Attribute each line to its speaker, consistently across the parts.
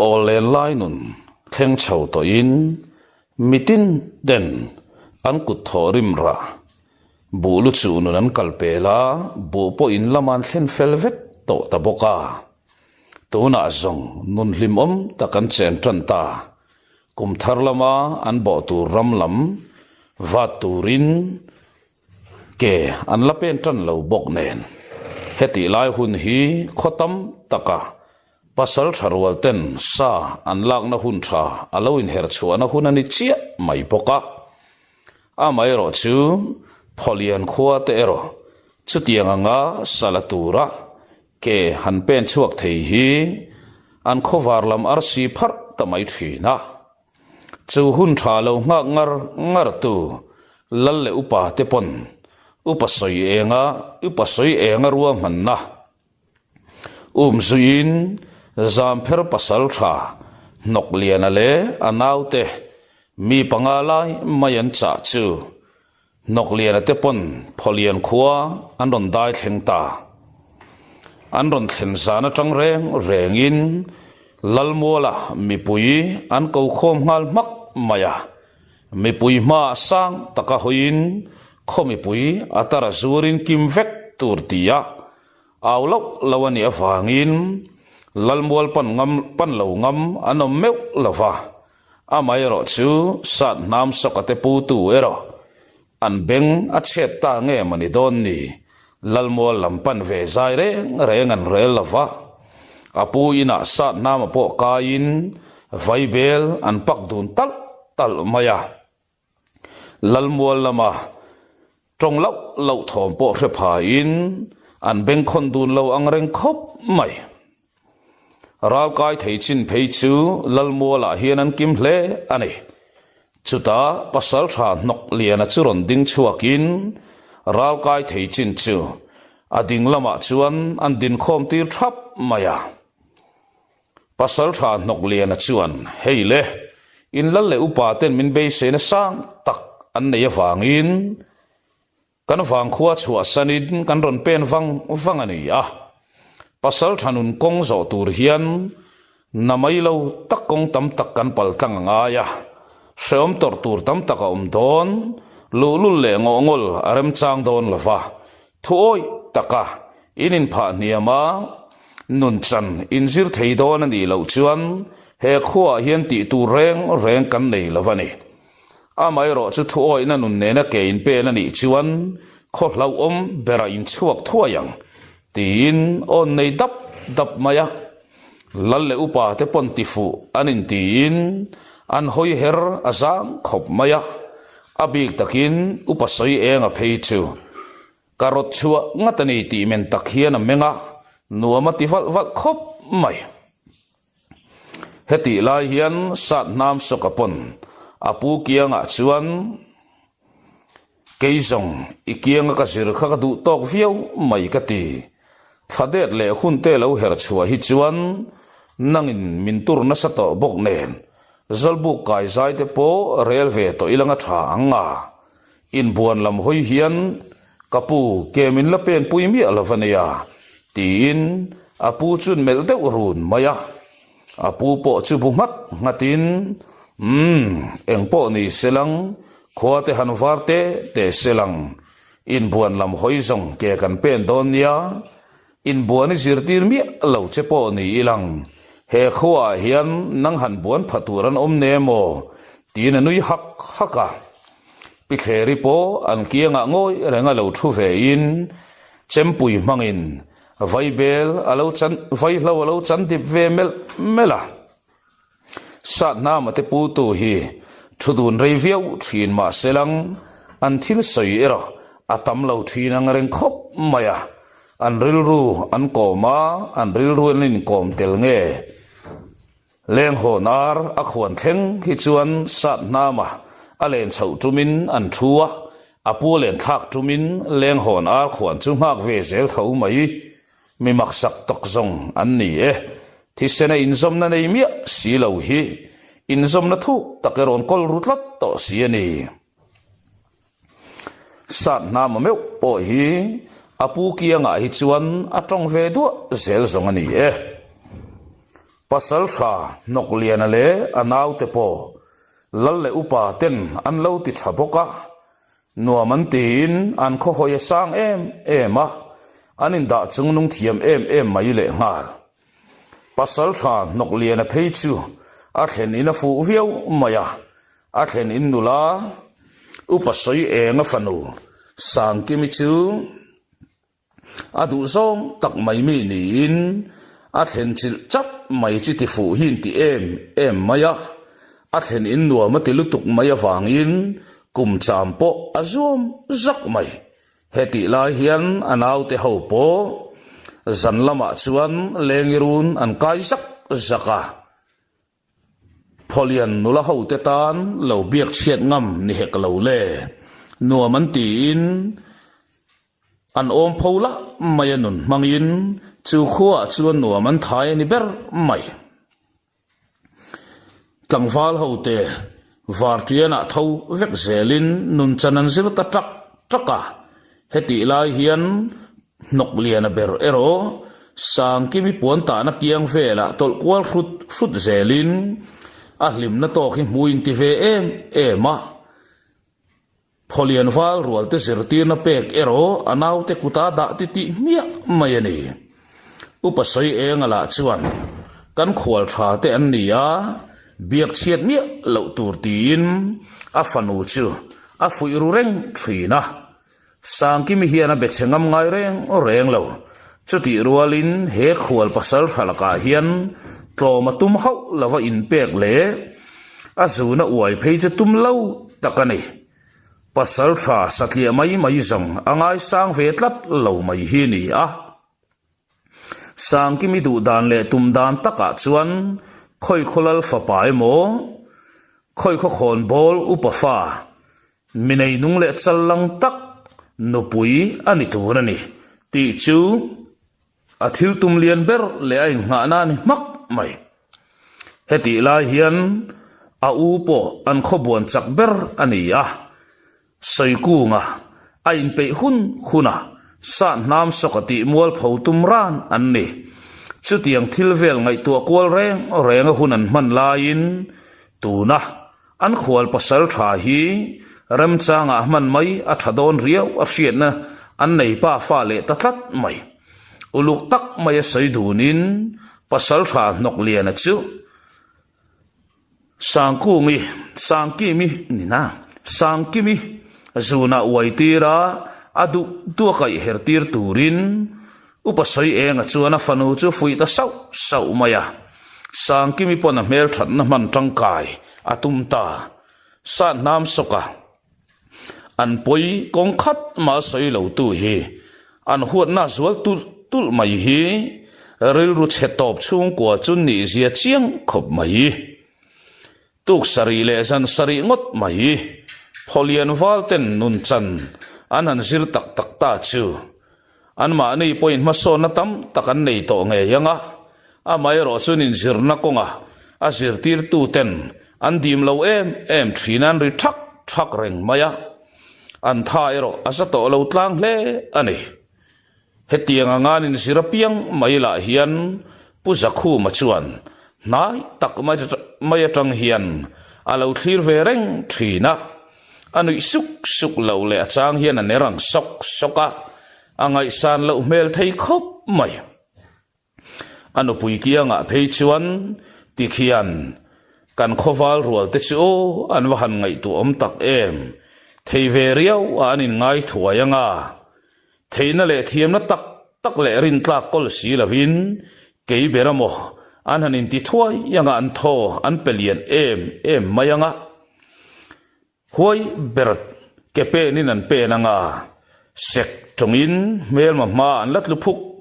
Speaker 1: ole lai nun theng chho to in mitin den an kut thorim ra bulu chu nun an kalpela bu po in laman thlen felvet to ta boka tuna zong nun hlimom takan chen tran ta kum thar lama an bo tu ram lam va turin ke an la pen tran lo bok nen heti lai hun hi khotam taka pasal tharwal ten sa an lak na hun tha aloin her chuana hun ani chia mai poka a mai ro chu pholian khuwa te ero chutianga nga salatura ke han pen chuak thei hi an khovar lam arsi phar tamai thina chu hun tha lo nga ngar tu lalle upa te pon upasoi enga ruwa manna zuin zam pher pasal tha nok lian ale anaute mi pangalai mayan cha chu nok lian te pon pholian khuwa an ron dai thleng ta an ron thlen zana tang rengin lalmola mi pui an ko khom ngal mak maya mi pui ma sang taka hoin khomi pui atara zurin kim vek turtia awlok lawani awangin lalmol pan lo ngam anom meu lova amai ro chu sat nam sokate pu tu ero an beng a chet ta nge mani don ni lalmol lampan ve zai rengan re lova apu ina sat nam po kain vaibel an pak dun tal maya lalmol lama trong lau thom po hre pha in an beng khon dun lo ang reng khop mai ral kai thei chin phei chu lalmola hian an kim hle ani chuta pasal tha nok liana churon ding chuakin ral kai thei chin chu ading lama chuan an din khom tir thap maya pasal tha nok liana chuan heile in lalle upa ten min be se na sang tak an nei awangin kan wang khuwa chua sanin kan ron pen wang ani a pasal thanun kong zo tur hian namai lo tak kong tam tak kan pal tang nga ya seom tor tur tam tak om don lulul le ngongol arem chang don lova thuoi taka inin pha niama nun chan inzir thei don ani lo chuan he khuwa hian ti tu reng kan nei lovani amai ro chu thuoi na nun ne na ke in pe na ni chuan kho lau bera in chuak thuayang tin on nei dap maya lalle upa te pon ti fu anin tin an hoi her azang khop maya abik takin upasoi enga phei chu karot chua ngatani ti men takhian menga nuama ti val khop mai heti lai hian sat nam sokapon apu kianga chuan keizong ikianga ka sir kha du tok viau mai ka ti thadet le hun te lo her chua hi chuan nangin mintur na sato bok nen zalbu kai zai te po railway to ilanga tha anga in buan lam hoi hian kapu kemin la pen puimi alavania tin apu chun mel de urun maya apu po chu bu mat ngatin engpo ni selang khuate hanwarte te selang in buan lam hoizong ke kan pen donia in buan zirtir mi lo chepo ni ilang he khuwa hian nang han buan phaturan nemo tin anui haka pikheri po an kianga ngoi renga lo thu ve in chempui mangin vaibel alo chan vailo alo chan dip ve mela sat nam te pu tu hi thudun reviau thin ma selang an thil soi ero atam lo thin ang reng khop maya an rilru an koma an rilru nin kom tel nge leng honar a khwan theng hi chuan sat nama alen chho tumin an thuwa apu len thak tumin leng honar khwan chu mak ve zel tho mai mi maksak tok zong an ni thi sena inzom na nei mi si lo hi inzom na thu takeron kol rutlat to siani sat nama meu po hi apu kianga hi chuan atong ve du zel zong ani pasal tha nok lian ale anau te po lal le upa ten an lo ti thaboka nuwa man tin an kho hoya sang em a anin da chung nung thiam em mai le ngal pasal tha nok lian a phei chu a thlen in a fu viau maya a thlen in nula upasoi enga fanu sang kimi chu adu zong tak mai mi ni in a thlen chil chap mai chi ti fu hin ti em maya a thlen in nuwa ma ti lutuk maya wangin kum champo azum zak mai heti lai hian anau te ho po zan lama chuan lengirun an kai zaka pholian nula ho te tan lo biak chiat ngam ni hek lo le nuwa man ti in an om phola mayanun mangin chu khuwa chuan nuwa man thai ni ber mai tlangwal ho te vartiana tho vek zelin nun chanan zir ta traka heti lai hian nok liana ber ero sang kimi puan ta na kiang vela tol kwal hrut zelin ahlim na to khi muin ti ve ema pholian wal rual te zirtir na pek ero anau te kuta da ti mia mayani upasoi engala chuan kan khwal tha te an nia biak chiat mia lo tur tin a fanu chu a fui ru reng thina sang kimi hiana be chengam ngai reng lo chuti rualin he khwal pasal phalaka hian tloma tum hau lawa in pek le azuna uai phei che tum lo takani pasal tha satlia mai zong angai sang ve tlat lo mai hi ni a sang kimi du dan le tum dan taka chuan khoi kholal fa pai mo khoi kho khon bol upafa minei nung le challang tak nupui ani turani ti chu athil tum lian ber le ai nga na ni mak mai heti lai hian a u po an khobuan chak ber ani a soikunga ain pe huna sa nam sokati mual phautum ran anni chutiang thilvel ngai tu kwal reng hunan man lain tuna an khwal pasal tha hi ram changa man mai a thadon riau a hriat na an nei pa fa le tatlat mai uluk tak mai saidunin pasal tha nok lian chu sangkimi zuna waitira adu tu kai hertir turin upasoi enga chuana fanu chu fuita sau maya sangkimi pona mel that na man tangkai atumta sa nam soka an poi kong khat ma soi lo tu hi an huat na zual tul mai hi ril ru chetop chung kwa chun ni zia chiang khop mai tuk sari le san sari ngot mai pholian walten nun chan anan zir tak ta chu an ma nei point ma so na tam takan nei to nge yanga a mai ro chunin zir na konga a zir tir tu ten an dim lo em thinan ri thak reng maya an thai ro asa to lo tlang hle ani hetianga nganin sirapiang mai la hian puzakhu ma chuan nai tak mai atang hian alo thlir ve reng thina anui suk lo le achang hian an erang soka angai san lo mel thei khop mai anu pui kianga phei chuan tikhian kan khowal rual te chu an wahan ngai tu om tak em thei ve riau anin ngai thuayanga theina le thiam na tak le rin tlak kol si lavin kei beramo an hanin ti thuai yanga an tho an pelian em mayanga huai berat kepe nin an pe nanga sek tongin mel ma an lat lu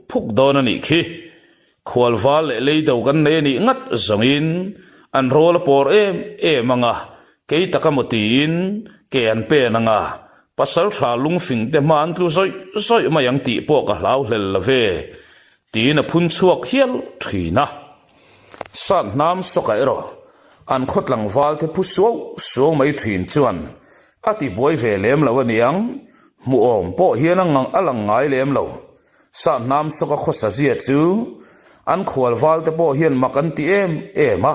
Speaker 1: phuk don ani khi khwalwal le do kan ne ni ngat zongin an rol por em manga kei takamotin ke an pe nanga pasal tha lungfing te man tlu soi mayang ti po ka hlau hlel lave ti na phun chuak hial thina san nam sokairo an khotlang wal te pu so mai thin chuan ati boy ve lem lo aniang mu om po hian ang alang ngai lem lo san nam soka khosa zia chu an khual val te po hian mak an ti em a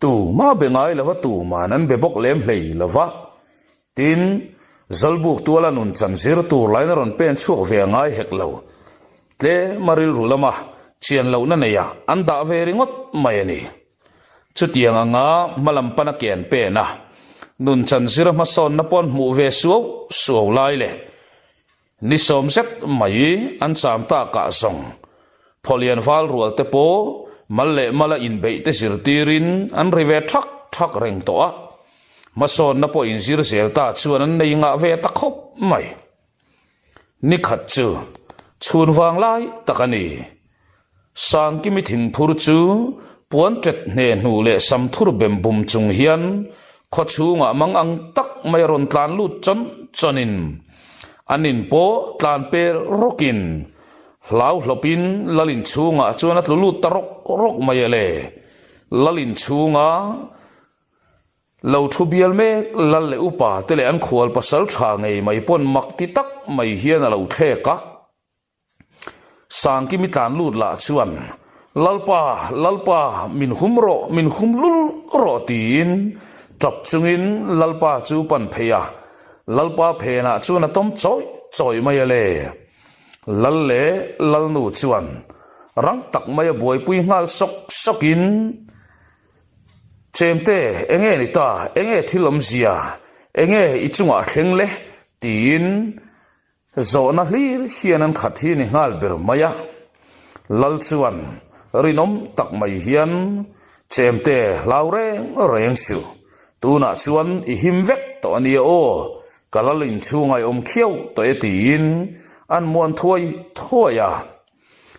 Speaker 1: tu ma be ngai lova tu man an be bok lem hlei lova tin zalbuk tuala nun chan zir tur lain ron pen chuak ve ngai hek lo tle maril rulama chian lo na neya an da ve ringot mai ani chutiang anga malam pana ken pe na nun chan zir ma son na pon mu ve suau lai le ni som set mai an cham ta ka song pholian val rual te po malle mala in be te sir tirin an rive thak reng to a mason na po in sir sel ta chuan an nei nga ve ta khop mai ni khat chu chun wang lai takani sang ki mi thing phur chu puan tret ne nu le sam thur bem bum chung hian kho chu nga mang ang tak mai ron tlan lu chonin anin po tlan pe rokin lau hlopin lalin chunga chuan a tlu tarok rok mai le lalin chunga lo thu bial me lal le upa tele an khual pasal tha ngei mai pon mak ti tak mai hian a lo the ka sang ki mi tan lut la chuan lalpa min humlul ro tin tap chungin lalpa chu pan pheya lalpa phena chuan a tom choi mai le lal le lal nu chuan rang tak mai buai pui ngal sokin chemte enge ni ta enge thilom zia enge ichunga thleng le tin zona hlir hian an khat hi ni ngal ber maya lal chuan rinom tak mai hian chemte laure reng su tuna chuan I him vek to ani o kalalin chungai khiau to etin an muan thoi à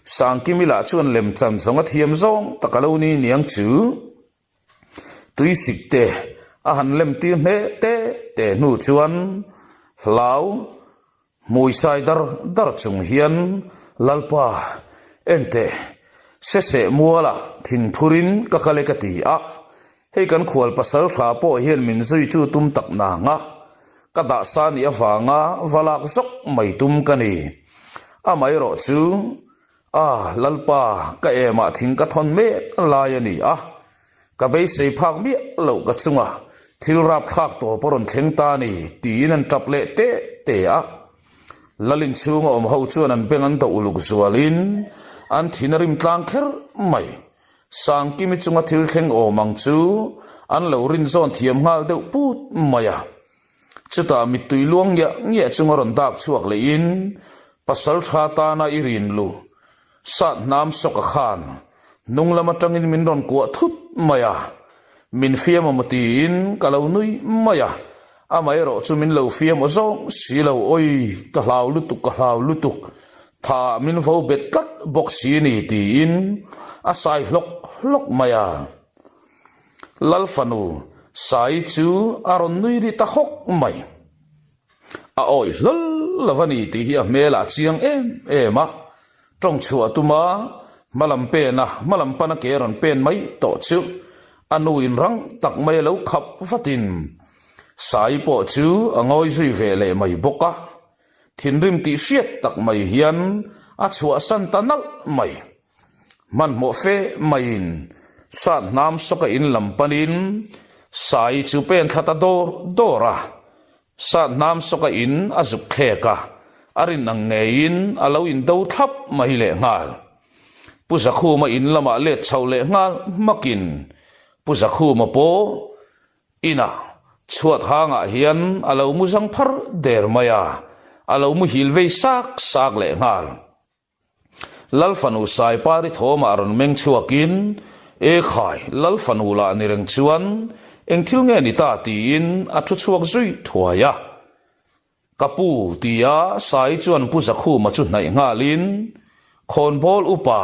Speaker 1: sang kimila chuan lem chan zonga thiam zong takaloni niang chu tui sikte a han lem ti me te nu chuan hlau mui sai dar chung hian lalpa ente se muala thin phurin ka khale ka ti a hei kan khual pasal tha po hian min zui chu tum tak na nga kada san ya wanga walak zok mai tum kani amai ro chu lalpa ka ema thing ka thon me lai ani a ka be sei phak mi lo ka chunga thil rap khak to poron thleng ta ni tin an tap le te a lalin chunga om ho chuan an pengan to uluk zualin an thinarim tlang kher mai sang kimi chunga thil thleng o mang chu an lo rin zon thiam ngal deuh put maya chuta mi tui luang ya nge chunga ron dak chuak le in pasal tha ta na irin lu sat nam soka khan nung lama tangin min ron ku thut maya min fiam amatin kalau nui maya amai ro chu min lo fiam ozong silo oi ka hlau lutuk tha min vo bet kat box ni ti in asai lok maya lal fanu sai chu aron nui ri ta khok mai a oi lal lavani ti hi a mela chiang ema trong chua tuma malam pe na malam pana ke ron pen mai to chu anu in rang tak mai lo khap fatin sai po chu angoi zui ve le mai boka thinrim ti hriat tak mai hian a chua san tanal mai man mo fe main san nam soka in lampanin sai chu pen thata dora san nam soka in azuk kheka arin ang ngein alo in do thap mai le ngal puzakhu ma in lama le chau le ngal makin puzakhu ma po ina chuat hanga hian alo mu jang phar der maya alo mu hilvei sak le ngal lalfanu sai pari thoma aron meng chuakin e khai lalfanu la ni reng chuan eng thil nge ni ta tin a thu chuak zui thuaya kapu tia sai chuan puzakhu ma chu nai ngalin khon bol upa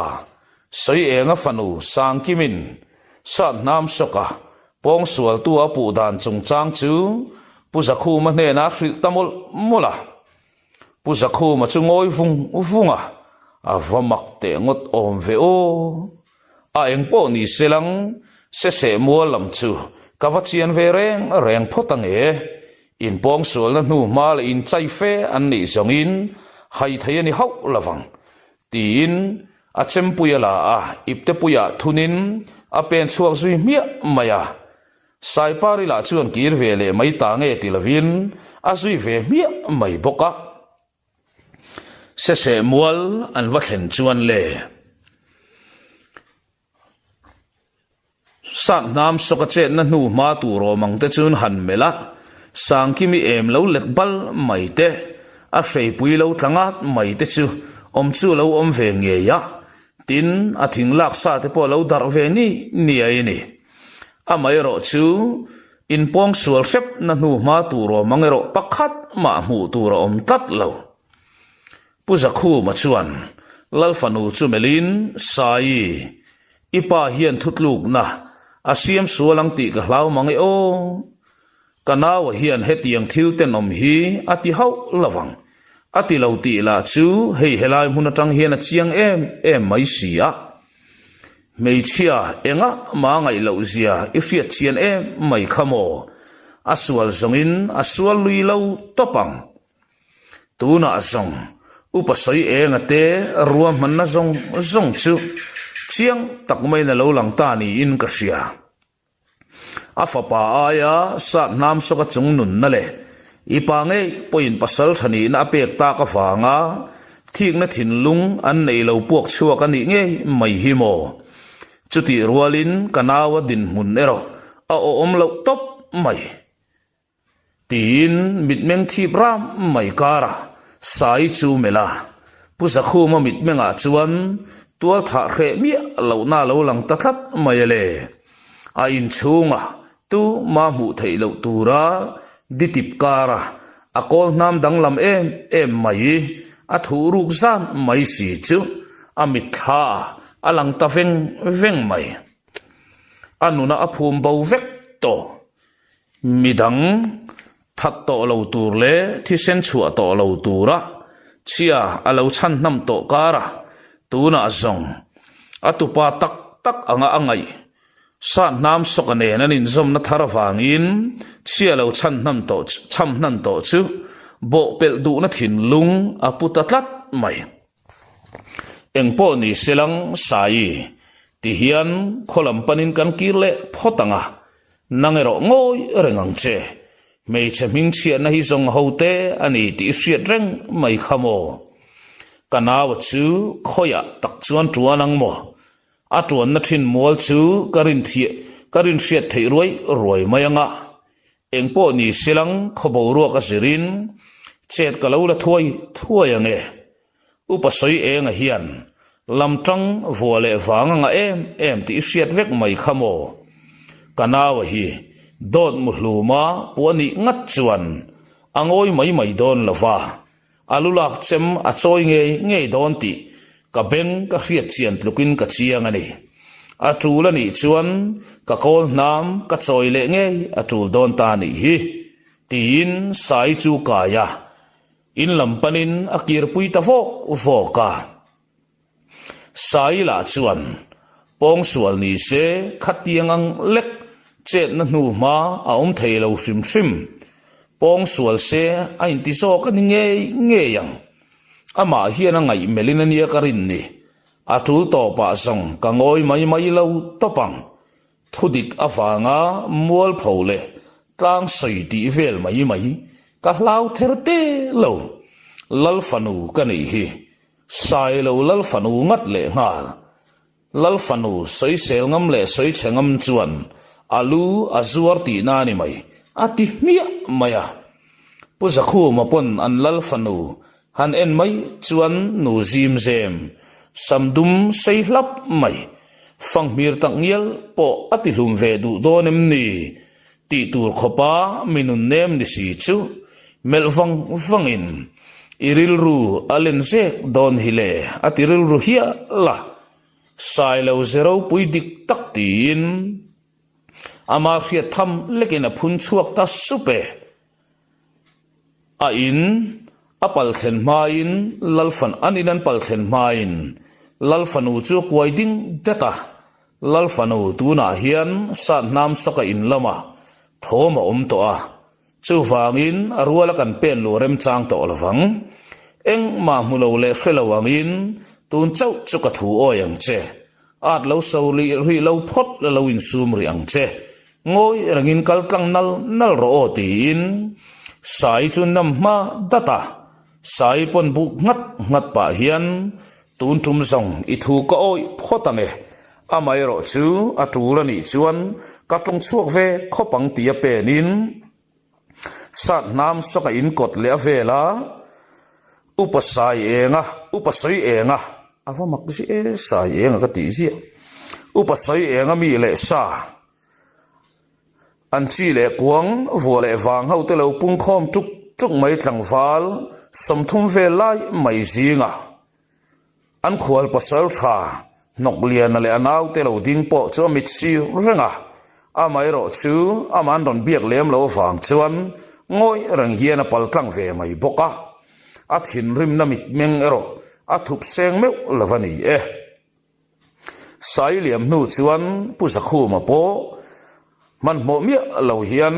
Speaker 1: sei enga fanu sang kimin san nam soka pong sual tu apu dan chung chang chu puzakhu ma ne na hril tamol mola puzakhu ma chu ngoi vunga a vamak te ngot om ve o a eng po ni selang se mo lam chu kawachian ve reng photang e in pong sual na nu mal in chai fe an ni zongin hai thai ani hau lawang tin a chem puya la a ipte puya thunin a pen chuak zui mia maya sai pari la chuan kir ve le mai ta nge tilavin a zui ve mia mai boka se mual an va thlen chuan le sang nam soka che na nu ma tu ro mang te chun han mela sang kimi em lo lek bal mai te a fei pui lo tlangat mai te chu om chu lo om ve nge ya tin a thing lak sa te po lo dar ve ni ai ni a mai ro chu in pong sual fep na nu ma tu ro mang ro pakhat ma mu tu ro om tat lo puza khu ma chuan lalfanu chu melin sai ipa hian thutluk na asiam sualang ti ka hlau mangi o kanaw hian hetiang thil ten om hi ati hau lawang ati lo ti la chu hei helai mun atang hian a chiang em mai sia mei chia enga ma ngai lo zia ifiat chian mai khamo aswal zongin aswal lui lo topang tuna zong upasai enga te ruam man na zong chu chiang tak mai na lo lang ta ni in ka sia afapa aya sa nam soka chung nun na le ipa nge poin pasal thani na pek ta ka fanga thik na thin lung an nei lo puak chhuwa ka ni nge mai hi mo chuti rualin kanawa din mun ero a om lo top mai tin mitmeng thi bram mai kara sai chu mela pusa khu ma mitmenga chuan tual tha khe mi lo na lo lang ta that mai le a in chunga tu ma mu thei lo tura ditip kara akol nam dang lam em mai a thu ruk zan mai si chu amit tha alang ta veng mai anuna aphum bo vek to midang that to lo tur le thi sen chua to lo tura chia alo chan nam to kara tuna zong atupa tak anga angai sa nam sokane nanin zom na tharawangin chia lo chan nam to cham nan to chu bo pel du na thin lung aputatlat mai engpo ni selang sai ti hian kholam panin kan kirle photanga nangero ngoi rengang che mei cheming chia na hi zong hote ani ti hriat reng mai khamo kanawa chu khoya tak chuan tuanang mo atuan na thin mol chu karin hriat thei roi mayanga engpo ni selang khobo ro ka sirin chet kalo la thuai ange upasoi enga hian lamtang vole wanga nga em ti hriat vek mai khamo kanawa hi dot muhluma puani ngat chuan angoi mai don lova alulak chem a choi nge don ti ka beng ka hriat chian tlukin ka chiang ani atulani chuan ka kol nam ka choi le nge atul don ta ni hi tin sai chu kaya in lampanin akir pui ta voka sai la chuan pong sual ni se khatiang ang lek chet na nu ma a thei lo hrim pong sual se a in ti so ka ni nge yang ama hian a ngai melin ania karin ni atul to pa song ka ngoi mai lo topang thudik awanga mual phole tlang sei ti vel mai ka hlau therte lo lalfanu ka nei hi sai lo lalfanu ngat le ngal lalfanu sei sel ngam le sei chengam chuan alu azuar ti na ni mai ati mia maya puzakhu mapon an lalfanu han en mai chuan nu zim zem samdum sei hlap mai fangmir tangial po ati hlum ve du donem ni ti tur khopa minun nem ni si chu melvang vangin iril ru alen zek don hile atiril ru hia la sailo zero puidik taktin ama fiat tham lekena phun chuak ta supe a in apal khen main lalfan aninan pal khen main lalfanu chu kwaiding data lalfanu tuna hian sa nam saka in lama thoma to a chu wangin arwala kan pen lo rem chang to lawang eng ma mulo le khelawangin tun chau chu ka thu o yang che at lo so ri lo phot lo in sum ri ang che ngoi rangin kal tlang nal ro o ti in sai chun nam ma data sai pon bu ngat pa hian tun tum zong I thu ko oi photane amai ro chu atura ni chuan ka tung chuak ve khopang tia pe nin sat nam soka in kot le vela upasai enga ava maksi e sai enga ka ti zi upasai enga mi le sa an chi le kuang vo le wang hau te lo pung khom tuk mai tlang wal som thum ve lai mai zinga an khual pasal tha nok lian le anaw te lo ding po cho mit si renga amai ro chu aman don biak lem lo wang chuan ngoi rang hian a pal tlang ve mai boka athin rim na mit meng ero athup seng meu lavani e sai liam nu chuan pu zakhu ma po man mo mi lo hian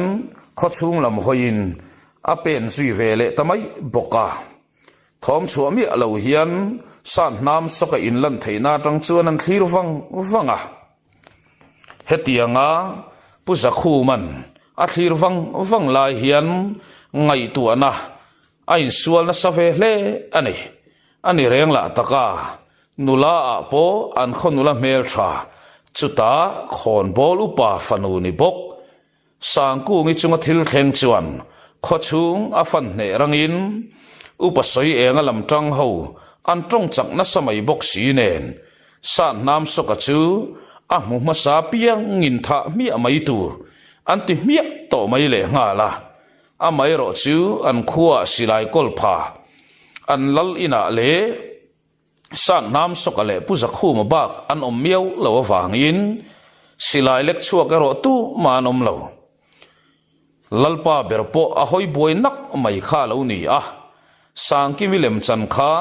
Speaker 1: kho chung lam hoin a pen sui ve le tamai boka thom chu mi lo hian san nam soka in lan theina tang chuan an thlir wanga hetianga pu zakhu man a thlir wang lai hian ngai tu ana ain sual na save hle ani reng la taka nula a po an khonula mel tha chuta khon bol upa fanu ni bok sangku ngi chunga thil thleng chuan kho chung a fan ne rangin upa soi enga lam tang ho an tong chak na samai bok si nen san nam soka chu a mu ma sa piang ngin tha mi amai tu an ti mi to mai le nga la amai ro chu an khuwa silai kol pha an lal ina le san nam soka le pu zakhu ma bak an om miau lo wangin silai lek chuak ro tu manom lo lalpa berpo a hoi boi nak mai kha lo ni a sang ki wilem chan kha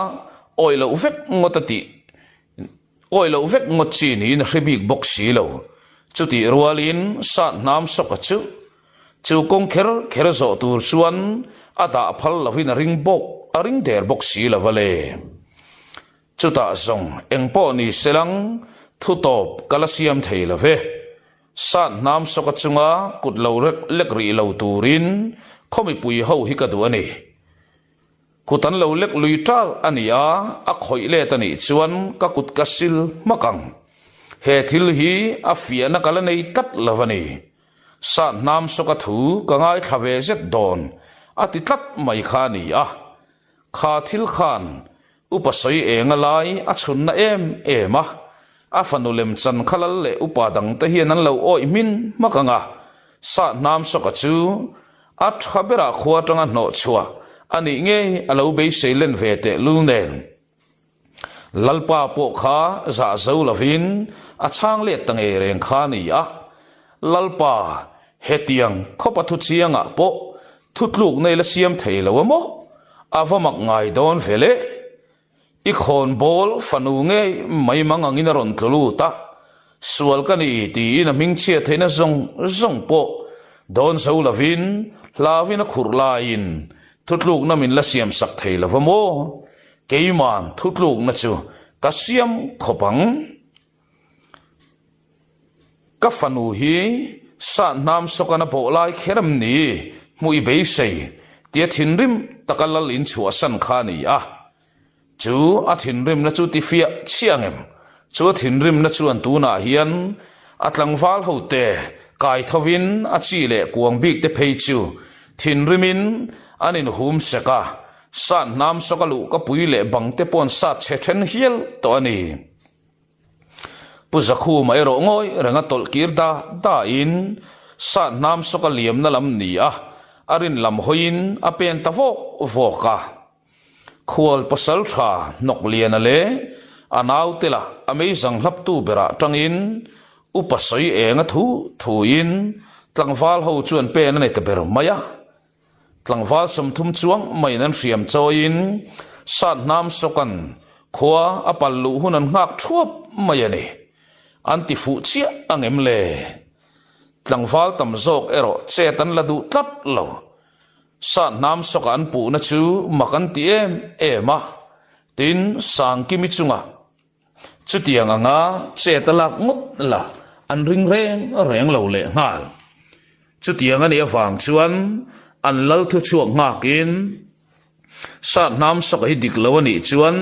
Speaker 1: oi lo vek ngotati oi lo vek ngot chi ni na hribik bok si lo chuti rualin san nam soka chu kong kher zo tur chuan ada phal lovin ring bok a ring der bok si la vale chuta zong engpo ni selang thu top kalasiam theila ve san nam soka chunga kut lo lek ri lo turin khomi pui ho hi ka du ani kutan lo lek lui tal ania a khoi le tani chuan ka kut kasil makang he thil hi a fia na kala nei tat lavani san nam soka thu ka ngai khave zet don ati tlat mai kha ni a kha thil khan upasoi engalai a chun na ema a fanulem chan khalal le upadang te hian an lo oi min makanga san nam soka chu a thabera khuwa tanga no chua ani nge alo be seilen vete lunen lalpa po kha za zo lavin a chang le tang e reng kha ni a lalpa hetiang khopa thu chianga po thutluk nei la siam theilo mo avamak ngai don vele I khon bol fanu nge mai mangangin ron tlu ta sual kani ti na ming chia theina zong po don zo lavin lavin a khurlain thutluk na min la siam sak theilo mo keiman thutluk na chu ka siam khopang ka fanu hi sa nam sokana po lai kheram ni mui be sei tia thinrim takalal in chu asan khani a chu a thinrim na chu ti fia chiangem chu thinrim na chu an tu na hian atlangwal hote kai thovin a chi le kuang bik te phei chu thinrimin anin hum seka san nam sokalu ka pui le bang te pon sa che then hiel to ani pu zakhu mai ro ngoi ranga tol kirda da in san nam sokaliam na lam ni a arin lam hoin apen ta voka khual pasal tha nok lian ale anaw tela amazing hlap tu bera tangin upasoi enga thu in tlangwal ho chuan pe na nei te ber maya tlangwal som thum chuang mai nan riam choin san nam sokan khwa apallu hunan ngak thuap mai ani anti fu chia angem le tlangwal tam zok ero chetan ladu tlat lo san nam sokan pu na chu makan ti ema tin sang kimi chunga chu tiang anga che talak ngot la an ring reng lo le ngal chu tiang ani awang chuan an lal thu chuak ngakin sat nam sak hi dik lo ani chuan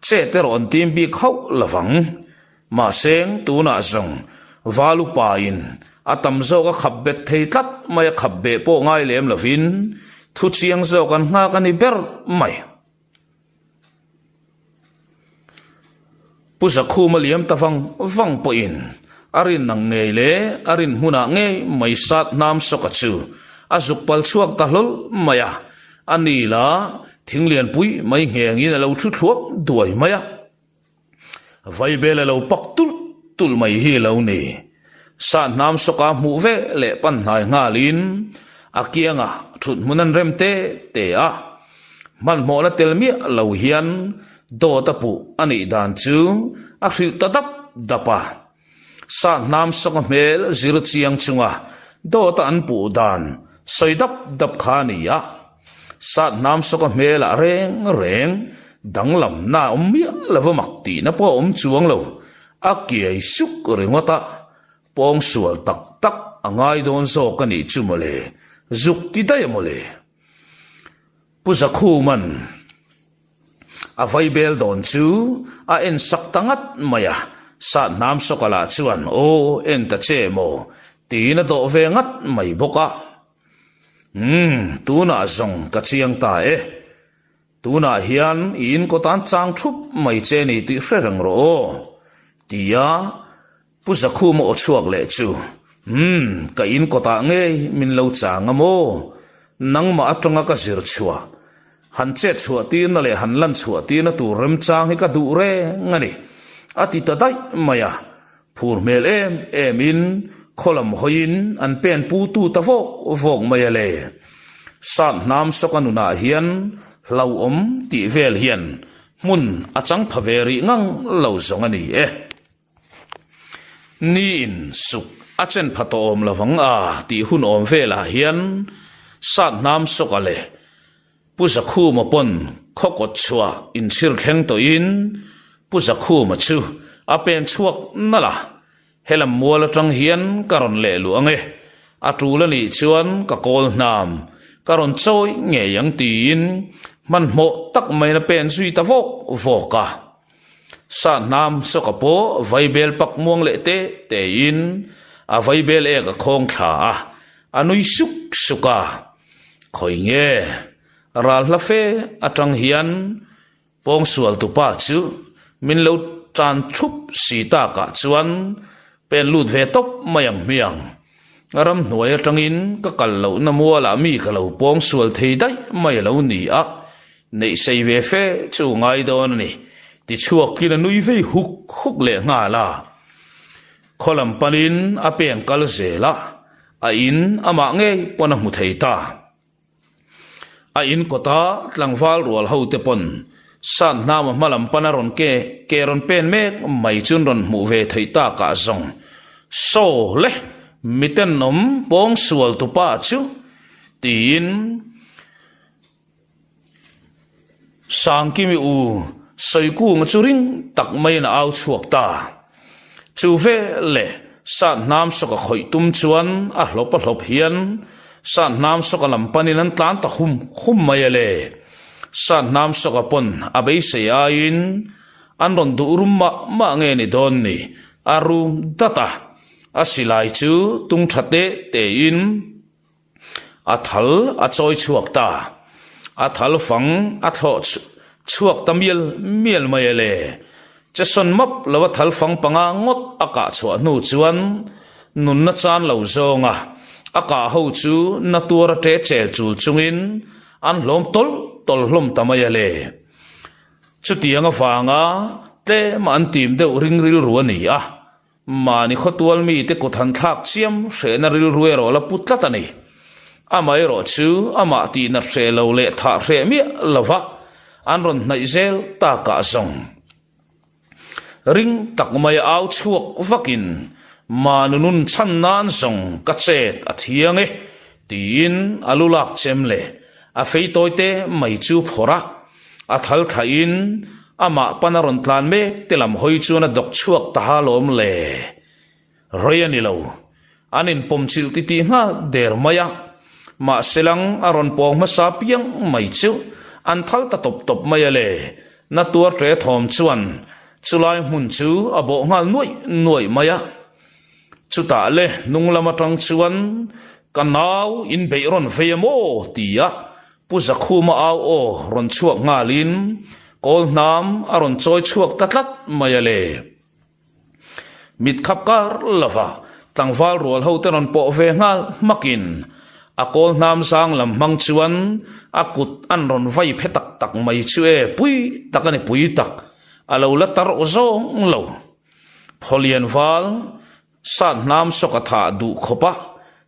Speaker 1: che te ron tim bi khau lawang ma seng tu na zong valu pa in atam zo ka khabbet thei tat mai khabbe po ngai lem lovin thu chiang zo kan nga kan i ber mai pusa khu ma liam ta vang po in arin nang ngei le arin huna ngei mai sat nam soka chu azuk pal chuak ta hlol maya ani la thinglian pui mai ngeng in lo thu thuak duai maya vai bela lo pak tul mai hi lo ni sat nam soka mu ve le pan nai nga lin akianga thut munan remte te a man mo la telmi lo hian do ta pu ani dan chu a hril ta dapa sa nam song mel zir chiang chunga do ta an pu dan soidap dap khani ya sa nam song mel a reng danglam na mi lavamak ti na po chuang lo a kiai suk ringota pong sual tak angai don zo kani chumole zuk ti dai mole puzakhu man a vai bel don chu a en sak tangat maya sa nam sokala chuan o en ta che mo ti na do ve ngat mai boka tu na zong ka chiang ta e tu na hian in ko tan chang thup mai che ni ti hreng ro tia puzakhu mo chuak le chu ka in ko ta nge min lo chang amo nang ma atonga ka zir chua han che chua ti na le han lan chua ti na tu rem chang hi ka du re ngani ati ta dai maya phur mel em in kholam hoin an pen pu tu ta vok maya le san nam sokanu na hian lau om ti vel hian mun achang phaveri ngang lo zong ani ni in suk achen phatom lawang a ti hun om vela hian san nam sokale puzakhu ma pon khokot chua in sir kheng to in puzakhu ma chu apen chuak nala helam mual tang hian karon le lu ange atula ni chuan ka kol nam karon choi nge yang tin man mo tak mai na pen sui ta voka sa nam sokapo vaibel pak muang le te in a vaibel e ka khong kha anui suka khoi nge ral la fe atang hian pong sual tu pa chu min lo tran thup sita ka chuan pen lut ve top mayang miang ram hnuai atangin ka kal lo na muala mi ka lo pong sual thei dai mai lo ni a nei sei ve fe chu ngai don ni ti chuak ki na nui ve huk le nga la kholam panin a peng kal zela a in ama nge pona mu thei ta a in kota tlangwal rual ho te pon san nam malam panaron ke ron pen me mai chun ron mu ve thei ta ka zong so le miten nom pong sual tu pa chu tin sang kimi u soi ku ngachuring tak mai na au chuak ta chu ve le san nam so ka khoi tum chuan a hlop hian san nam so ka lampanin an tlan ta khum mai le san nam so ka pon abei se ain an ron du rum ma nge ni don ni arum data asilai chu tung thate te in athal a choi chuak ta athal fang atho chuak tamiel miel mai le chason map lawa thal fang panga ngot aka chwa nu chuan nun na chan lo zonga aka ho chu na tur te chel chul chungin an lom tol hlom tamaya le chutianga fanga te man tim de ring ril ruani a mani khotwal mi te ko than thak chiam hre ril ruero la putlatani amai ro chu ama ti na hre lo le tha hre mi lova an ron nai zel ta ka zong ring tak mai au chuak vakin manunun chan nan zong ka chet athiange tin alulak chemle a feitoite mai chu phora a thal thain ama panaron tlan me telam hoi chuna dok chuak ta halom le royani lo anin pomchil titi nga der maya ma selang aron pong masapiang mai chu an thal ta top top maya le na tur tre thom chuan chulai mun chu abo ngal nuai maya chu ta le nung lama tang chuan kanau in beiron vemo tia puza khuma au o ron chuak ngalin kol nam aron choi chuak tatlat maya le mit khap kar lava tangwal rol ho teron po ve ngal makin akol nam sang lam mang chuan akut an ron vai phetak tak mai chu e pui takani pui tak alo la tar ozo lo pholian wal san nam sokatha du khopa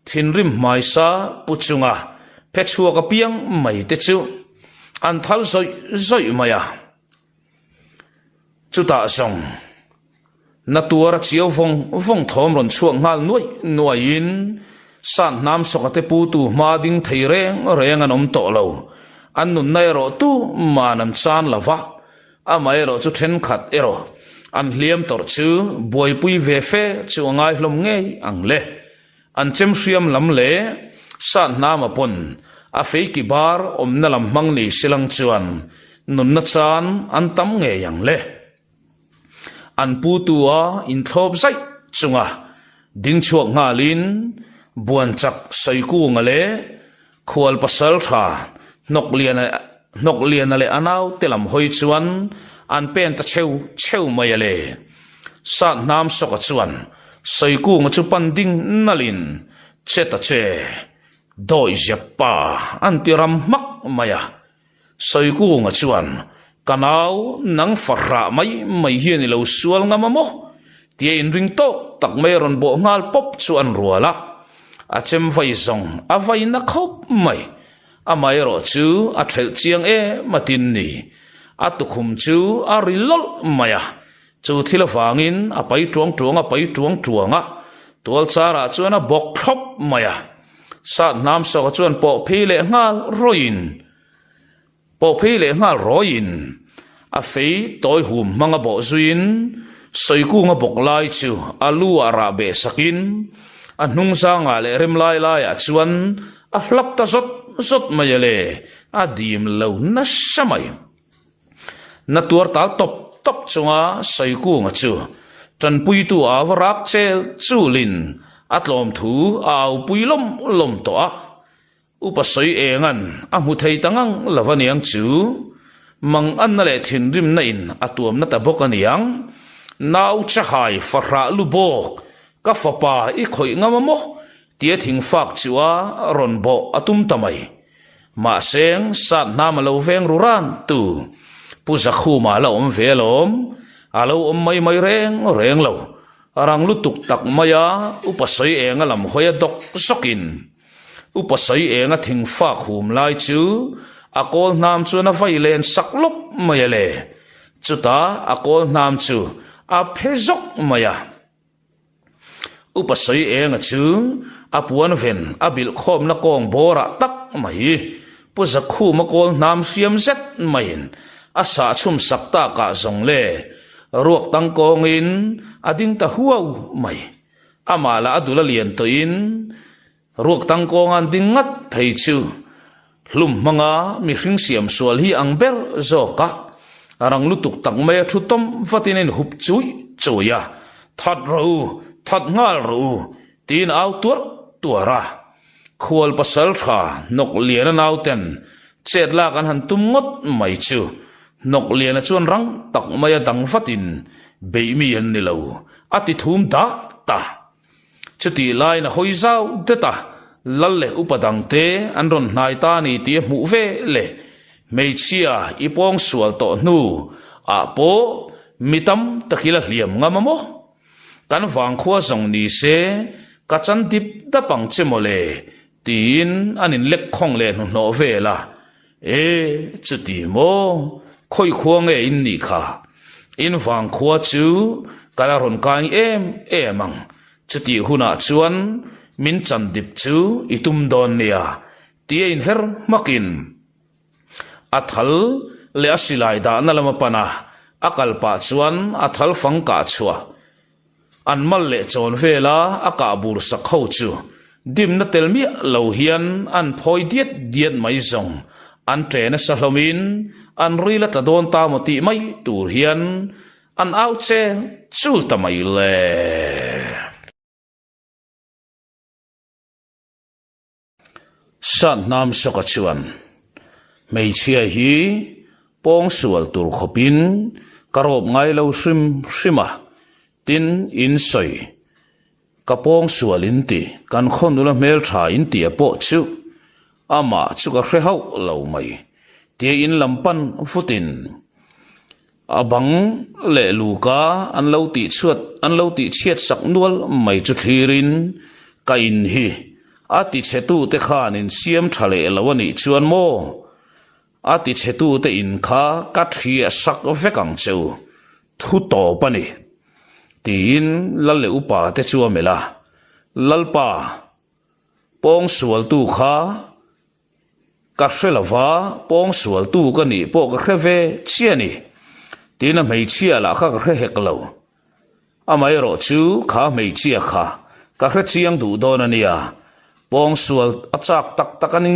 Speaker 1: thinrim mai sa puchunga phechua ka piang mai te chu an thal zoi maya chuta song natura chiao vong thom ron chuang ngal nuai in san nam sokate pu tu ma ding reng anom to lo an nun nai ro tu manan chan lava amai ro chu then khat ero an hliam tor chu boi pui ve fe chu ngai hlom nge ang le an chem hriam lam le san nam apon a fei ki bar om na lam mang ni silang chuan nun na chan an tam nge yang le an pu tua in thop zai chunga ding chuak ngalin buan chak sai ku ngale khwal pasal tha nok lian ale anau telam hoi chuan an pen ta cheu mai ale sa nam soka chuan sai ku nga chu pan ding nalin che doi japa an tiram mak maya sai ku nga chuan kanau nang farra mai hian lo sual nga mamo tie in ring to tak mai ron bo ngal pop chuan ruala achem vai zong a vai na khop mai a mai ro chu a thel chiang e matin ni a tu khum chu a rilol maya chu thila wangin a pai tuang tuanga tol chara chuan a bok khop maya sa nam so chuan po phile ngal roin a fei toy hum manga bo zuin soi ku nga bok lai chu alu ara be sakin a hnung sa nga le rem lai a chuan a hlap ta zot mayale a dim lo na samai na tur ta top chunga soi ku nga chu tran pui tu avarak chel chulin atlom thu au puilom lom to a upasoi engan a mu thei tangang lavaniang chu mang an na le thin rim na in atuam na ta bok aniang nau chahai farra lu bok ka fapa i khoi ngamamo tia thing fak chuwa ron bo atum tamai ma seng sat nam lo veng ruran tu puza khuma la om velom alo om mai reng lo arang lutuk tak maya upasoi enga lam hoya dok sokin upasoi enga thing fak hum lai chu akol nam chu na vailen saklop mayale chuta akol nam chu a phezok maya upasoi enga chu apuan ven abil khom na kong bora tak mai puza khu makol nam siam zet main asa chum sakta ka zong le ruak tang kong in ading ta huau mai amala adula lian to in ruak tang kong an dingat thei chu hlum manga mi hring siam sual hi angber zoka arang lutuk tak mai thutom fatinin hup chui choya that ngal ru tin au tuara khwal pasal tha nok lian an auten chetla kan han tum ngot mai chu nok lian a chuan rang tak mai dang fatin beimi an ni lo ati thum da ta chuti lai na hoi zau de ta lalle upadang te anron nai ta ni ti mu ve le meichia ipong sual to nu a po mitam takila hliam ngamamo kan wang khua zong ni se ka chan dip da pang chemole tin anin lek khong le no ve la e chuti mo khoi khuang e in ni kha in wang khua chu kala ron kai emang chuti huna chuan min chan dip chu itum don nia tie in her makin athal le asilai da na lama pana akal pa chuan a thal fang ka chua an mal le chon vela aka bur sak kho chu dim na telmi lo hian an phoi diet mai zong an trena sa hlomin an rila ta don ta moti mai tur hian an au che chul ta mai le san nam soka chuan mei chia hi pong sual tur khopin karop ngai lo shima tin in soi kapong sualin ti kan khonula mel tha in ti apo chu ama chu ka hre hau lo mai ti in lampan futin abang le luka an lo ti chiat sak nual mai chu thirin ka in hi ati chetu te khan in siam thale lawani chuan mo ati chetu te in kha ka thi sak vekang cheu thu to pani tin lal le upa te chuwa mela lalpa pong sual tu kha ka hrelawa pong sual tu ka ni po ka hreve chiani tin a mei chia la kha ka hre hek lo amai ro chu kha mei chia kha ka hre chiang du don ania pong sual achak tak ani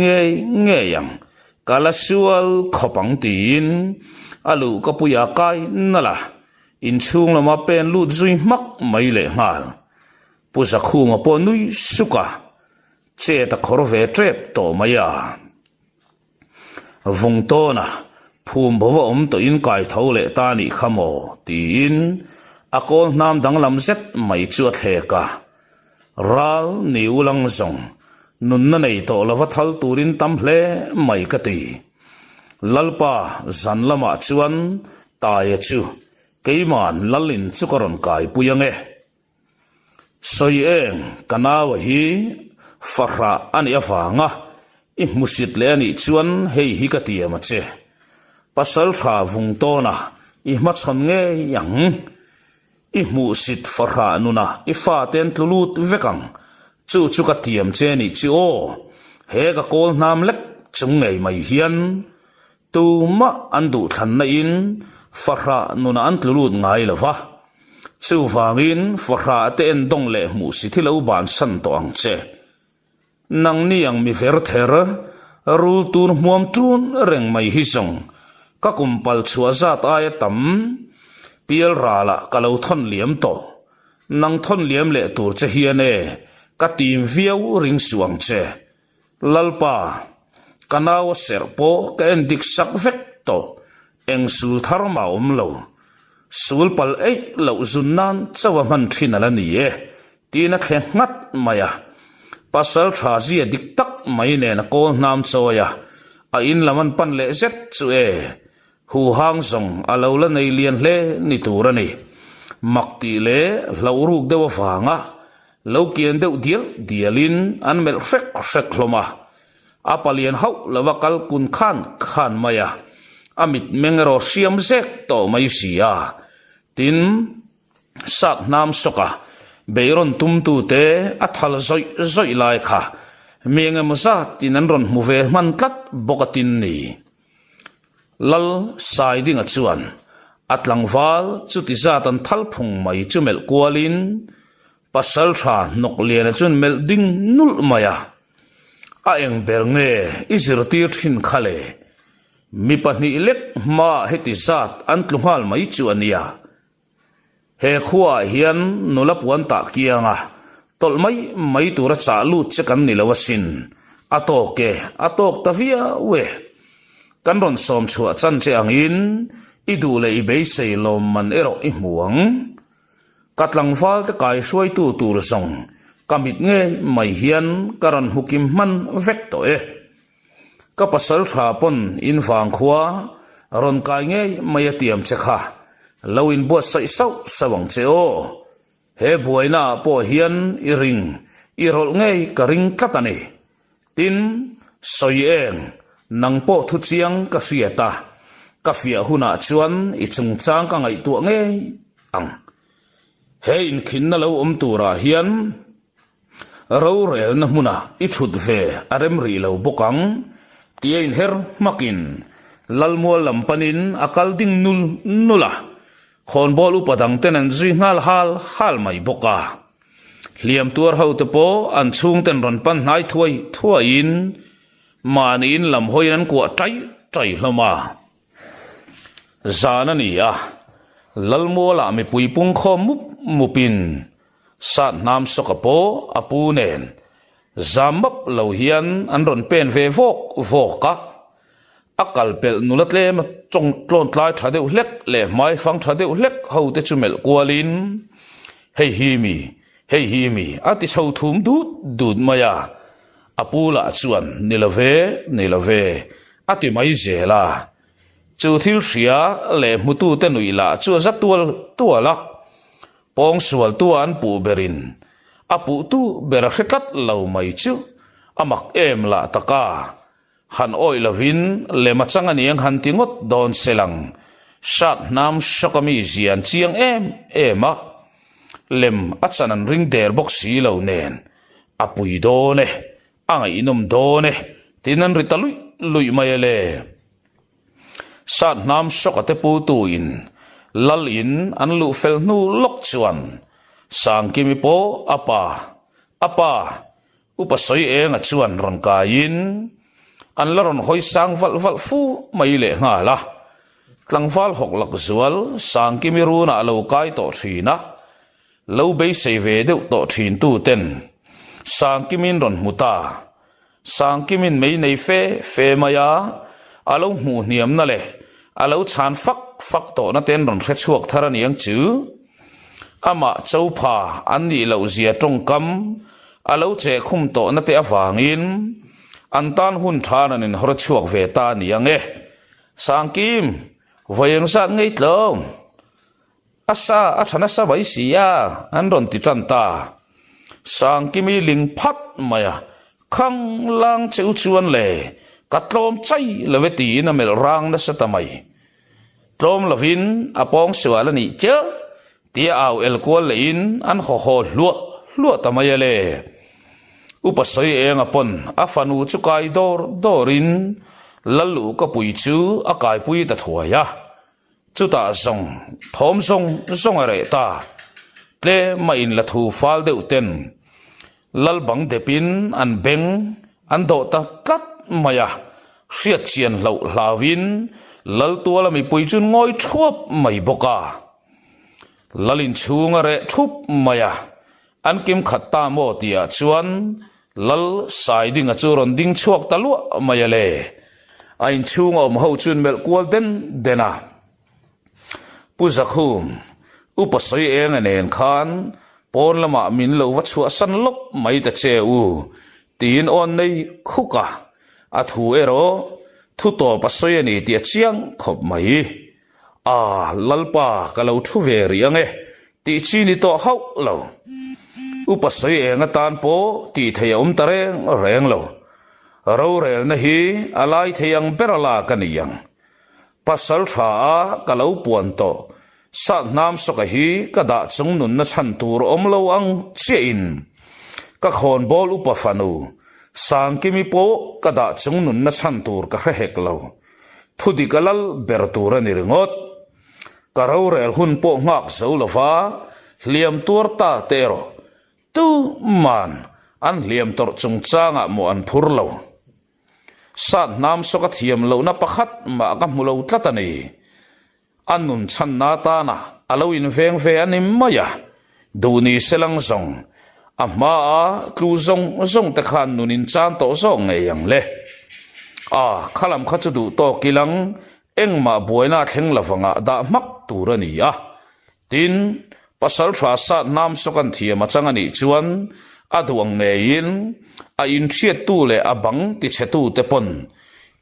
Speaker 1: nge yang kala sual khopang tin alu ka puya kai nala in chung lama pen lut zui mak mai le ngal pusa khunga po nui suka che ta khorve trep to maya vung to na phum bawa to in kai tho le ta ni khamo tin akol nam dang lam zet mai chu the ka ral ni ulang zong nun na nei to lova thal turin tam hle mai ka ti lalpa zan lama chuan ta ya chu keiman lalin chukaron kai puyange soi eng kanawa hi farra ani afanga I musit le ani chuan hei hi ka tiama che pasal tha vung to na I machon nge yang I musit farra nuna I fa ten tlulut vekang chu ka tiam che ni chi o he ka kol nam lek chung ngei mai hian tu ma andu than na in farra nuna an tlulut ngai lova chu wangin farra te en dong le mu si thilo ban san to ang che nang ni ang mi ver ther rul tur muam tun reng mai hi song ka kumpal chua za ta ya tam piel rala kalau thon liam to nang thon liam le tur che hiane ka tim viau ring suang che lalpa kanaw serpo ka endik sak vek to eng sul thar ma lo sul pal ei lo zunnan chawa man thina la ni e tina khen ngat maya pasal thazi dik tak mai ne na ko nam choya a in laman pan le zet chu e hu hang song alo la nei lian hle ni turani makti le lo ruk dewa fanga lo kian deuh dialin an mel rek hloma apalian hau lawakal kun khan maya amit mengero siam zek to mai sia tin sak nam soka beiron tum tu te athal zoi lai kha menga musa tinan ron muve man tlat bokatin ni lal saiding a chuan atlangwal chuti zatan thalphung mai chumel kwalin pasal tha nok lian chun mel ding nul maya a eng ber nge izirtir thin khale mi pahni lek ma heti zat antlungal mai chu ania he khuwa hian nula puan ta kianga tol mai tura chalu chekan ni lawasin atok tavia we kan ron som chua chan che angin idu le ibei sei lom man ero I muang katlang fal te kai suai tu tur song kamit nge mai hian karan hukim man vek to e ka pasal tha pon in wang khua ron kai nge mai atiam che kha lawin bo sai sau sawang che o he buaina po hian I ring I rol nge ka ring katani tin soyeng nang po thu chiang ka fiata ka fia huna chuan I chung chang ka ngai tu nge ang he in khin na lo tura hian ro rel na muna I thut ve arem ri lo bokang tien her makin lalmo lampanin akal ding nula hon bol upadang ten an zui ngal hal mai boka liam tur ho te po an chung ten ron pan nai thuai in man in lam hoi nan kwa trai hloma zana ni a lalmo la mi pui pung khom mupin sat nam sokapo apu nen zamap lo hian an ron pen ve voka akal pel nulat le ma chong tlon tlai thadeu hlek le mai fang thadeu hlek ho te chumel kwalin hei hi mi ati chho thum dut maya apula chuan nilave ati mai zela chu thil ria le mutu te nuila chu za tuala pong sual tuan pu berin apu tu ber khat lo mai chu amak em la taka han oi lovin le machanga niang han tingot don selang shat nam shokami zian chiang ema lem achanan ring der box si lo nen apui do ne angai inom do ne tinan ritalui lui mayele shat nam shokate pu tu in lal in an lu fel nu lok chuan sang kimi po apa upasoi eng a chuan ron ka in an la ron hoi sang val fu mai le nga la tlangwal hok lak zual sang kimi ru na lo kai to thina lo be sei ve de to thin tu ten sang kimin ron muta sang kimin mei nei fe maya alo mu niam na le alo chan fak to na ten ron khe chuak thara niang chu ama chaupa an ni lo zia tong kam alo che khum to na te awangin an tan hun thanan in hor chuak ve ta niang e sang kim vayeng sa ngei tlom asa athana sa bai sia an ron ti tan ta sang kimi ling phat maya khang lang cheu chuan le katlom chai leweti na mel rang na sa tamai tlom lovin apong siwala ni che tia aw el kwal in an ho lua tamai le upasoi eng apon afanu chukai dorin lalu ka pui chu akai pui ta thuaya chuta zong thom zong are ta tle ma in la thu fal de uten lal bang de pin an beng an do ta tlat maya hriat chian lo hlawin lal tuala mi pui chun ngoi thuap mai boka lalin chunga re thup maya an kim khatta mo tia chuan lal saiding a churon ding chuak talua maya le ain chung om ho chun mel kwal dena puzakhum upasoi eng anen khan pon lama min lo wa chua san lok mai ta che u tin on nei khuka a thu ero thu to pasoi ani ti chiang khop mai a lalpa ka lo thu ve riang e ti chi ni to hau lo upasoi eng tan po ti thei tare reng lo ro rel na hi alai theyang berala kaniyang pasal tha ka lo puan to sa nam so ka hi kada chung nun na chan tur om lo ang che in ka khon bol upafanu sang kimi po kada chung nun na chan tur ka hek lo thudi kalal ber tur ani ringot ka ro rel hun po ngak zo lova liam tur ta tero tu man an liam tor chung changa mo an phur lo sa nam so ka thiam lo na pakhat ma ka mulo tlatani anun chan na ta na alo in veng ve anim maya duni selang zong ama a klu zong te khan nunin chan to zong nge yang le a khalam kha chu du to kilang engma boina thleng lawanga da mak turani a tin pasal thra sa nam so kan thiam achangani chuan aduang nge in a in thiat tu le abang ti chetu te pon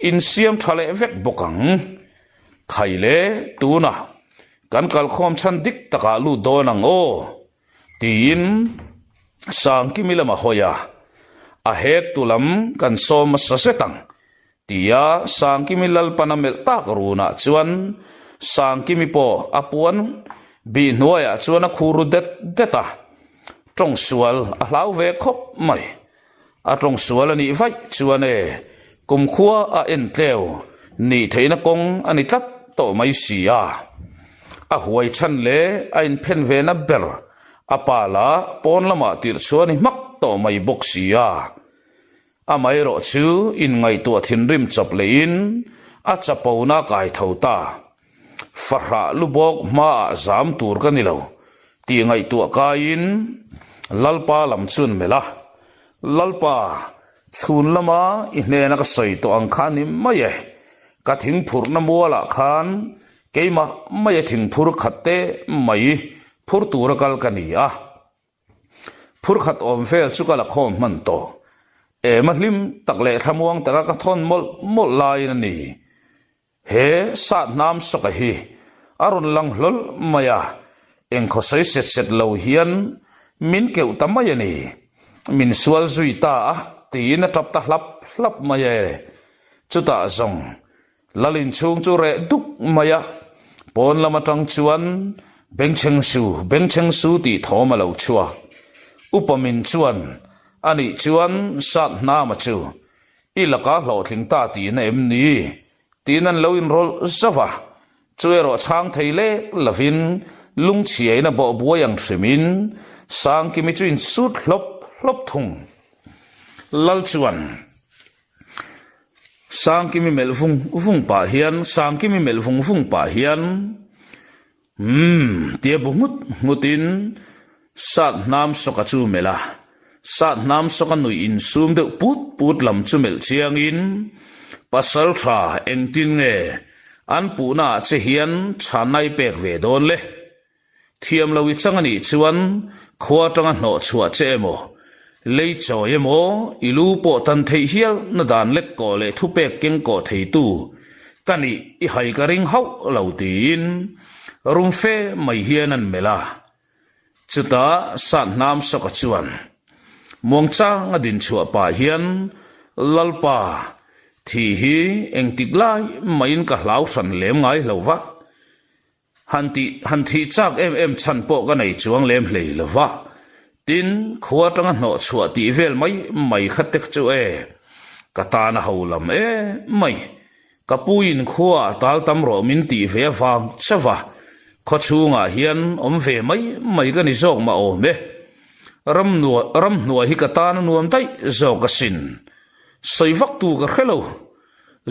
Speaker 1: in siam thale vek bokang khaile tuna kan kal khom chan dik taka lu donang o tin sang kimilama hoya a hek tulam kan som sasetang tia sang kimilal panamel tak runa chuan sang kimipo apuan bi noya chuan a khuru deta trong sual a hlau ve khop mai a trong sual ani vai chuan e kum khuwa a en tleu ni theina kong ani tlat to mai sia a huai chan le a in phen ve na ber apala pon lama tir chuan hi mak to mai bok sia a mai ro chu in ngai tu thin rim chop le in a chapo na kai thota farha lu bok ma zam tur ka ni lo ti ngai tu ka in lalpa lam chun mela lalpa chun lama i hne na ka soi to ang khan ni mai ka thing phur na mola khan keima mai thing phur khatte mai phur tur kal kani a phur khat om fel chu kala khom man to e mahlim takle thamuang taka ka thon mol lai na ni he sat nam soka hi arun lang hlol maya eng kho sai set lo hian min keu tamaya ni min sual zui ta ti na tap ta hlap maya chuta zong lalin chung chu re duk maya pon lama tang chuan bengcheng su ti thoma lo chua upamin chuan ani chuan sat na ma chu ilaka hlo thling ta ti na em ni tinan lo in rol zawa chuero chang theile lavin lung chiai na bo boyang thrimin sang kimi chuin sut hlop thung lal chuan sang kimi mel vung pa hian sang kimi mel vung pa hian tia bungut ngutin sat nam soka chu mela sat nam soka nui in sum de put lam chu mel chiang in pasal tha engtin nge an pu na che hian chanai pek ve don le thiam lo wi changani chuan khwa tanga no chua che mo lei choye mo ilu po tan thei hial na dan lek ko le thu pek keng ko thei tu kani i hai ka ring hau lo tin rum fe mai hian an mela chuta sat nam soka chuan mong cha nga din chua pa hian lalpa thi hi eng tik lai main ka hlau san lem ngai lova han thi chak em chan po ka nei chuang lem hlei lova tin khuwa tanga no chua ti vel mai khatek chu ka ta na holam mai ka puin khuwa tal tam ro min ti ve wang chawa kho chunga hian om ve mai ka ni zok ma o me ram nuwa hi ka ta na nuam tai zo ka sin soi vak tu ka khelo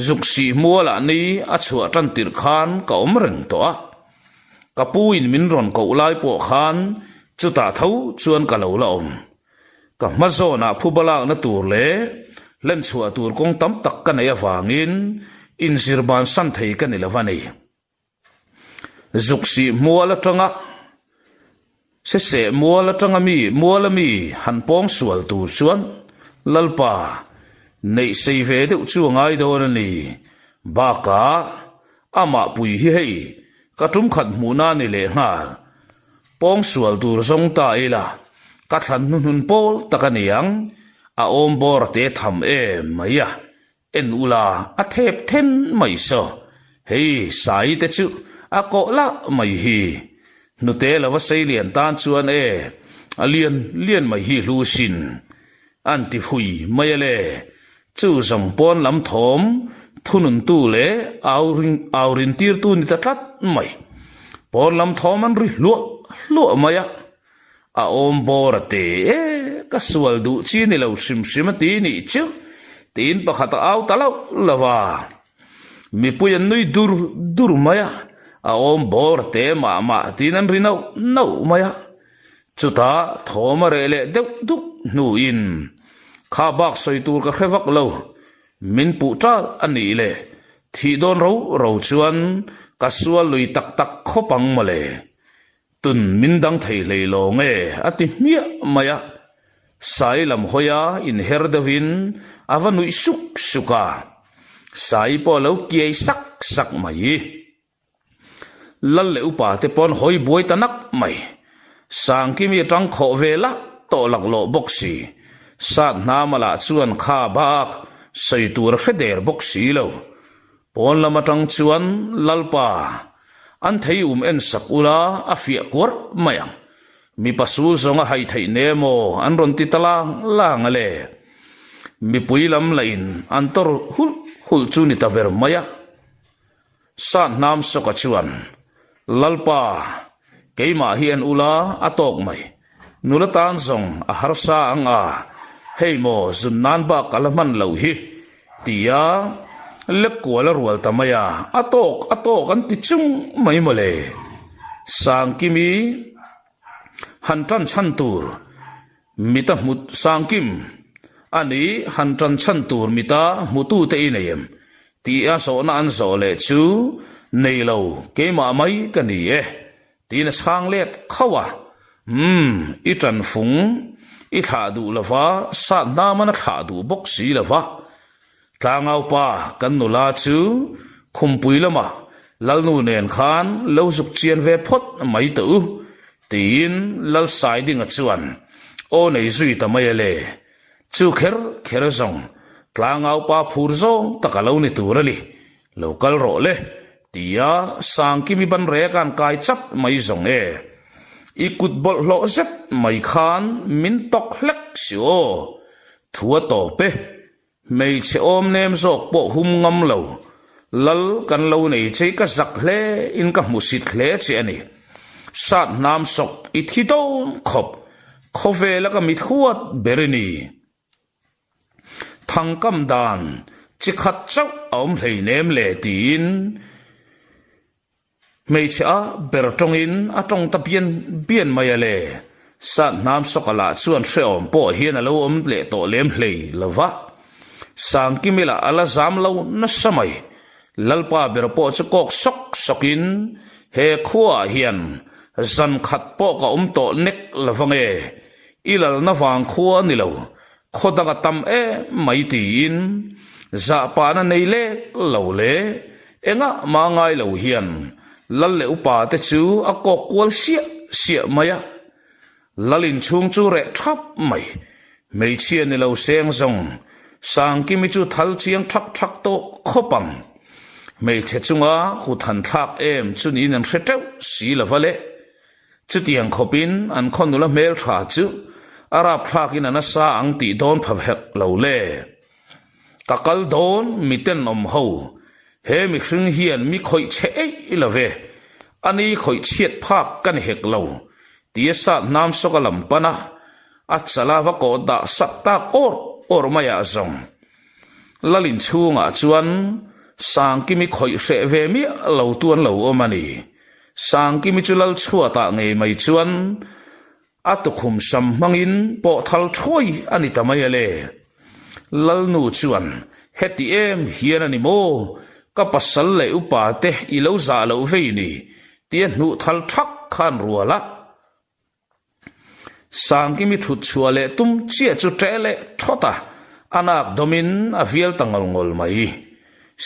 Speaker 1: zuk si muala ni a chua tan tir khan ka om reng to a ka puin min ron ko lai po khan chu ta thau chuan ka lo la om ka ma zo na phubala na tur le len chua tur kong tam tak ka nei awangin in sirban san thei ka ni lawani zuk si muala tanga se muala tanga muala mi han pong sual tur chuan lalpa nei sei ve deuh chu ngai do na ni ba ka ama pui hi hei ka tum khat mu na ni le ngal pong sual tur zong ta ila ka than hun pol takaniang a om bor te tham maya en ula a thep then mai so hei sai te chu a ko la mai hi nu te la wa sei lian tan chuan a lian mai hi lu sin an ti hui mai le chu zong pon lam thom thunun tu le aurin tir tu ni ta tlat mai pon lam thom an ri lu maya a om bor te ka sual du chi ni lo sim ti ni chu tin pakhat au talau lawa mi puyan nui dur maya a om bor te ma tin an ri no maya chuta thoma re le duk nu in kha bak soi tur ka khewak lo min pu tal ani le thi don ro chuan ka sual lui tak khopang male tun min dang thei le lo nge ati mia maya sai lam hoya in herdavin avanui suka sai po lo kiai sak mai lal le upa te pon hoi boi tanak mai sang kimi tang kho vela to lak lo boxi sat namala chuan kha bak sei tur kheder boxi lo pon lama tang chuan lalpa an thei en sakula afia kor mayang mi pasul zonga hai thei nemo an ron ti talang langale mi puilam lain antor hul chu ni taber maya sat nam soka chuan lalpa keima hian ula atok mai nulatan zong a harsa anga hei mo zunnan ba kalaman lo hi tia lek kuala rual tamaya atok an ti chung mai mole sang kimi hantan chantur mita mut sang kim ani hantan chantur mita mutu te inayem ti a so na an so le chu nei lo keima mai kani e ti na sang let khawa i tran phung i tha du lova sa na man kha du bok si lova tlangau pa kan nula chu khumpui lama lalnu nen khan lo zuk chian ve phot mai tu tin lal sai ding a chuan o nei zui ta mai le chu kher zong tlangau pa phur zong takalo ni turali local ro le tia sang kimi ban re kan kai chap mai zong e ikut bol lo zet mai khan min tok hlek sio thua to pe mei che om nem zok po hum ngam lo lal kan lo nei che ka zak hle in ka musit hle che ani sat nam sok i thi don khop khove la ka mit khuat berni thang kam dan chi khat chau om hlei nem le tin mei cha ber tong in a tong ta bian mai ale sat nam sokala chuan hreom po hian alo om le to lem hlei lova sang kimila ala zam lo na samai lalpa ber po chakok sokin he khuwa hian zan khat po ka to nek lawange ilal na wang khuwa ni lo khodaga tam e mai tin za pa na nei le lo le enga ma ngai lo hian lal le upa te chu akok kwal sia maya lalin chung chu re thap mai mei chia ni lo seng zong sang kimi chu thal chiang thak to khopang mei che chunga khu than thak em chu ni nan hreteu si la vale chu tiang khopin an khon nula mel tha chu arab thakin ana sa ang ti don phavek lo le kakal don miten om ho he mi hring hian mi khoi che ei ilave ani khoi chiat phak kan hek lo tia sa nam sokalam pana achala va ko da sakta or maya zong lalin chunga chuan sang kimi khoi hre ve mi lo tuan lo omani sang kimi chulal chuata ngei mai chuan atukhum sam mangin po thal thoi ani tamai ale lalnu chuan heti em hian ani mo ka pasal le upa te I lo za lo ve ni tia nu thal thak khan ruala sang kimi thut chua le tum chia chu trele thota anak domin avial tangal ngol mai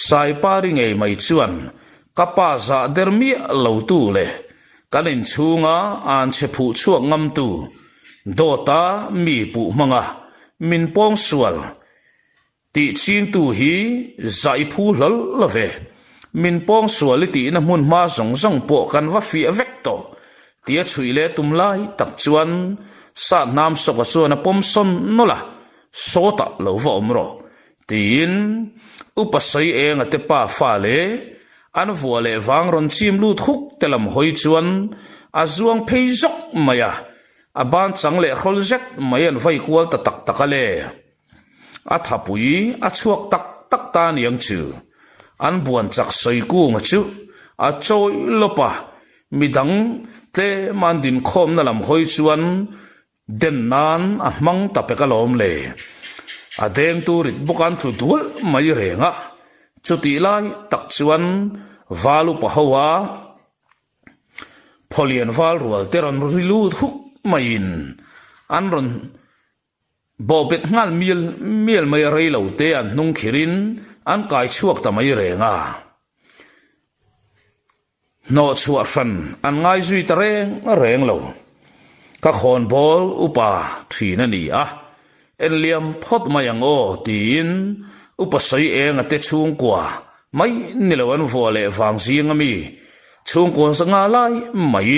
Speaker 1: sai pari ngei mai chuan kapa za dermi lo tu le kanin chunga an che phu chuak ngam tu dota mi pu manga min pong sual ti ching tu hi zai phu lal lave min pong sual ti na mun ma zong po kan wa fi vek to tia chui le tum lai tak chuan sa nam so ka so na pom son nola sota lo vo omro tin upasai eng ate pa fa le an vo le wang ron chim lu thuk telam hoi chuan azuang peizok maya aban changle khol zet mayan vai kwal ta tak takale athapui achuak tak ta niang chu an buan chak soi ku nga chu a choi lopa midang te mandin khom na lam hoi chuan den nan a mang ta pekalom le adeng tu rit bukan thu dul mai renga chuti lai tak chuan valu pahawa pholian val rual teron rilu thuk main anron bobet ngal miel mai rei lo te an nung khirin an kai chuak ta mai renga no chuar fan an ngai zui ta reng lo ka khon bol upa thina ni a en liam phot mayang o tin upasai eng ate chung kwa mai nilawan vole wang zingami chung kwa sanga lai mai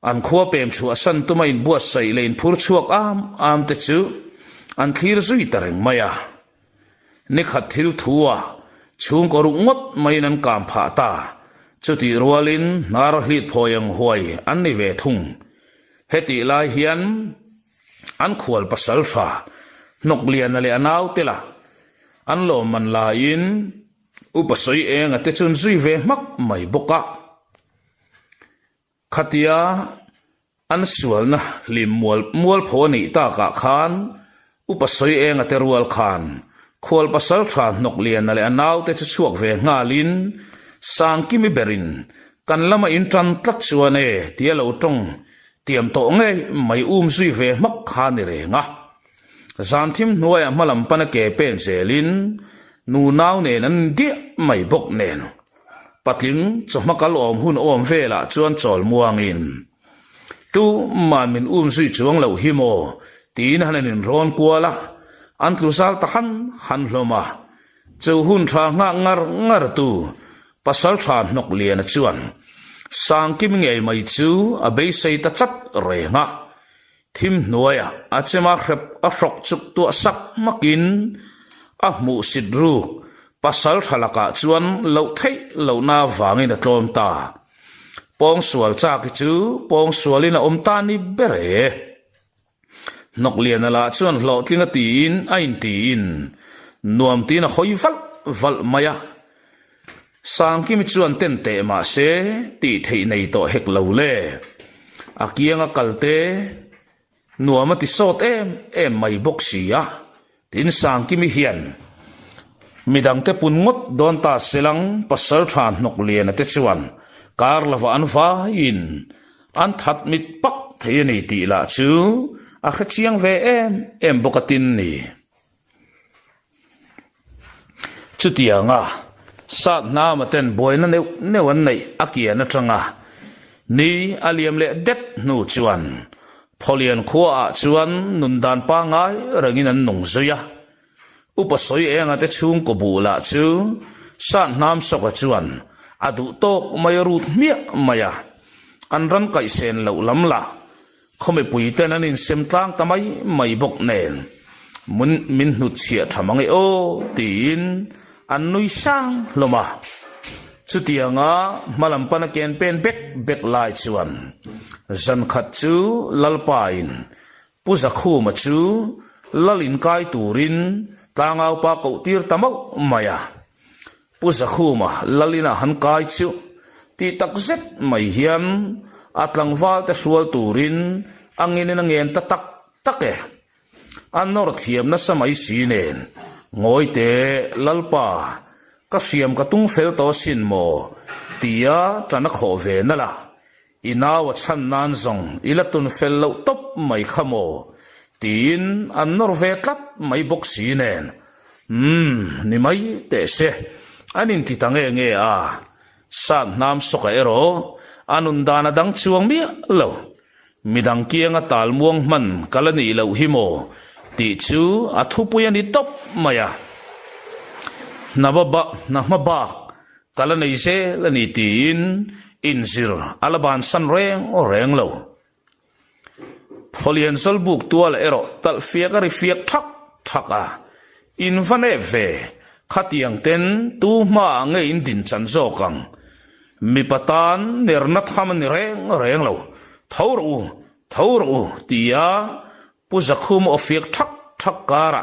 Speaker 1: an khua pem chu asan tumain buat sai lein phur chuak am te chu an thir zui tareng maya ni khat thil thuwa chung ko rungot mai nan kam pha ta chu ti rualin nar hlit phoyang huai an ni ve thung heti lai hian an khual pasal tha nok lian ale anaw tela an lo man la in upasoi eng ate chun zui ve mak mai boka khatia an sual na lim mual phoni ta ka khan upasoi eng ate rual khan khual pasal tha nok lian ale anaw te chuak ve ngalin sang kimi berin kan lama in tran tlat chuane tialo tong tiam to nge mai zui ve mak khan ni re nga zanthim nuai malam pana ke pen zelin nu naw ne nan dia mai bok nen patling chomakal om hun om vela chuan chol muangin tu man min zui chuang lo hi mo tin hanin ron kuala an tlusal tahan han hloma chu hun tha nga ngar tu pasal tha nok lian chuan sang kim ngei mai chu abei sei ta chat re nga thim nuaya achema khrep a frok chuk tu sak makin a mu sidru pasal thalaka chuan lo thei lo na wangin a tlom ta pong sual cha ki chu pong sualin a om ta ni bere nok lian ala chuan lo tlinga tin a in tin nuam tin a hoi val maya sang kim chuan ten te ma se ti thei nei to hek lo le akianga kalte nuama ti sot em mai boxia tin sang kimi hian midang te pun ngot don ta selang pasal than nok lian ate chuan kar lava an va in an that mit pak thei nei ti la chu a khachiang ve em bokatin ni chutianga sat na ma ten boina ne wan nei akia na tanga ni aliam le det nu chuan pholian khuwa chuan nundan pa ngai rangin an nung zoya upasoi enga te chung ko bula chu sat nam soka chuan adu tok mai rut mia maya an ran kai sen lo lam la khome pui ten anin sem tlang tamai mai bok nen mun min hnu chia thamangai o tin an nui sang loma chutianga malam pana ken pen bek lai chuan zan khat chu lalpain puza khu ma chu lalin kai turin tangau pa ko tir tamau maya puza khu ma lalina han kai chu ti tak zet mai hiam atlang wal te sual turin angin na ngen ta tak e anor thiam na samai sinen ngoi te lalpa ka siam ka tung fel to sin mo tia tana kho ve na la inawa chan nan zong ilatun fel lo top mai khamo tin anor ve tlat mai bok sinen ni mai te se anin ti tange nge a san nam soka ero anun dana dang chuang mi lo midang kianga talmuang man kalani lo himo ti chu athupuya ni top maya nababa kalanai se lani tin inzir alaban san reng o reng lo pholian sol buk tual ero tal fiak ari fiak thaka in vane ve khatiang ten tu ma nge in din chan zo kang mi patan nerna tham ni reng lo thawru tia puzakhum o fiak thak kara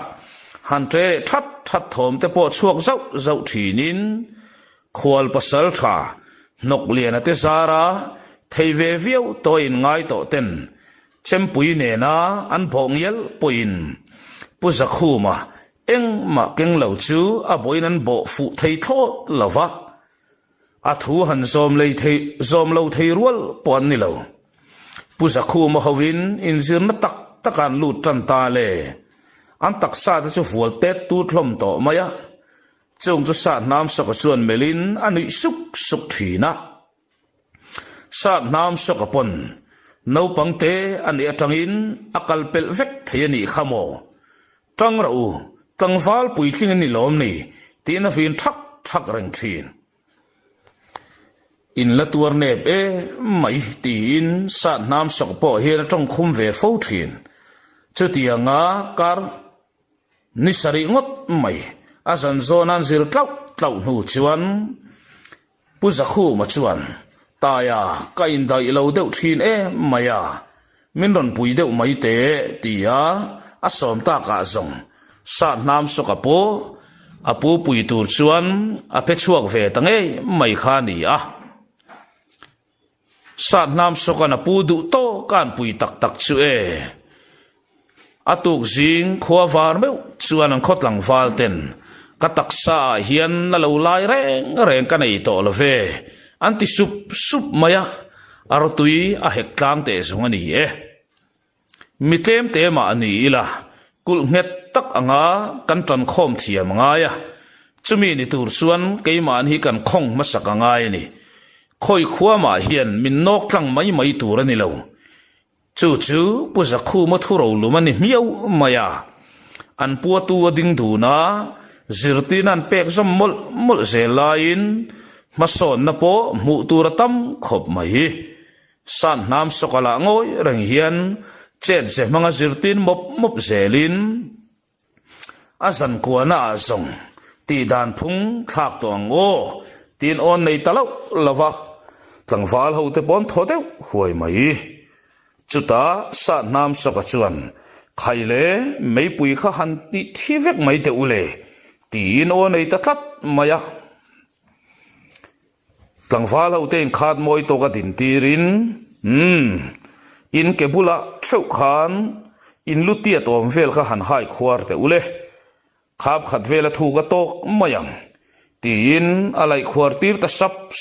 Speaker 1: hantre that thom te po chuak zau thinin khwal pasal tha nok lian ate zara theive viau to in ngai to ten chempui ne na an phong yel puin puzakhuma eng ma keng lo chu a boin an bo fu thei tho lova a thu han zom lo thei rual pon ni lo puzakhuma howin in zir na takan lut tan ta le an taksa te chu fual tet tu thlom to maya chung chu sa nam sok chuan melin anui suk thina sa nam sok pon no pangte ani atangin akal pel vek thayani khamo tang ro tangwal puitling ni lom ni tina fin thak reng thin in la tur nep mai tin sa nam sok po he tong khum ve fo thin chutianga kar nisari ngot mai azan zonan zir tlau nu chuan pu za khu ma chuan ta ya ka in dai lo deuh thin maya min ron pui deuh mai te tia a som ta ka zong sa nam so ka po apu pui tur chuan a pe chuak ve tangai mai kha ni a sa nam so kana pu du to kan pui tak tak chu atuk jing khwa var meu chuan an khot lang wal ten ka taksa hian na lo lai reng ka nei to lo ve anti sup maya artui a hek tlang te zong ani mi tlem te ma ani ila kul nget tak anga kan tran khom thiam nga ya chumi ni tur chuan keiman hi kan khong ma sak anga ni khoi khuwa ma hian min nok tlang mai tur ani lo chu pu za khu ma thu ro lu mani miau maya an pu tu ding du na zirtin an pek zom mol zelain mason na po mu tur tam khop mai san nam sokala ngoi reng hian chen se manga zirtin mop zelin azan kuana azong ti dan phung thak to ngo tin on nei talo lova tlangwal ho te bon thodeu huai mai chuta sa nam soka chuan khaile mei pui kha han ti thivek mai te ule tin on nei ta tlat maya tlangwal ho te khat moi to ka din tirin in kebula theu khan in lutia tom vel kha han hai khwar te ule khap khat vela thu ka tok mayang tin alai khwar tir ta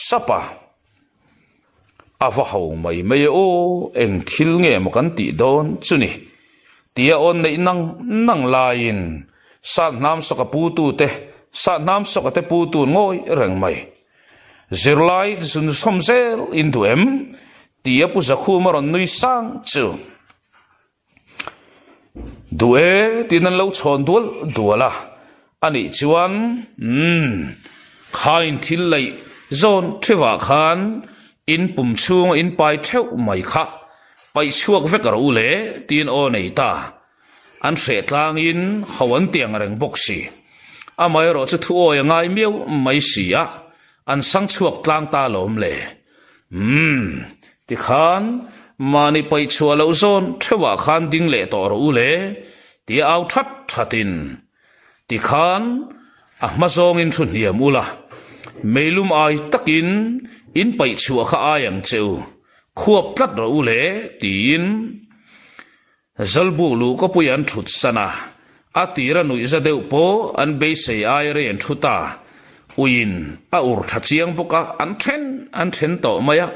Speaker 1: sapa awa hau mai o eng thil nge mo kan ti don chuni tia on nei nang lain sa nam so ka pu tu te sa nam so ka te pu tu ngoi reng mai zirlai sun somzel in duem tia pu za khu maron nui sang chu duê tin an lo chon duala ani chuan khain thil lei zon thewa khan in pum chung in pai theu mai kha pai chuak vek ro le tin o nei ta an hre tlang in hawan tiang reng boxi amai ro chu thu o ngai meu mai sia an sang chuak tlang ta lom le ti khan mani pai chua lo zon thewa khan ding le to ro le ti au thatin ti khan ma zong in thun hiam ula meilum ai takin in pai chua kha ayang cheu khuap tlat ro le tin zalbu lu ko puyan thut sana atira nui za deu po an be se ai re en thuta uin a ur tha chiang boka an then to maya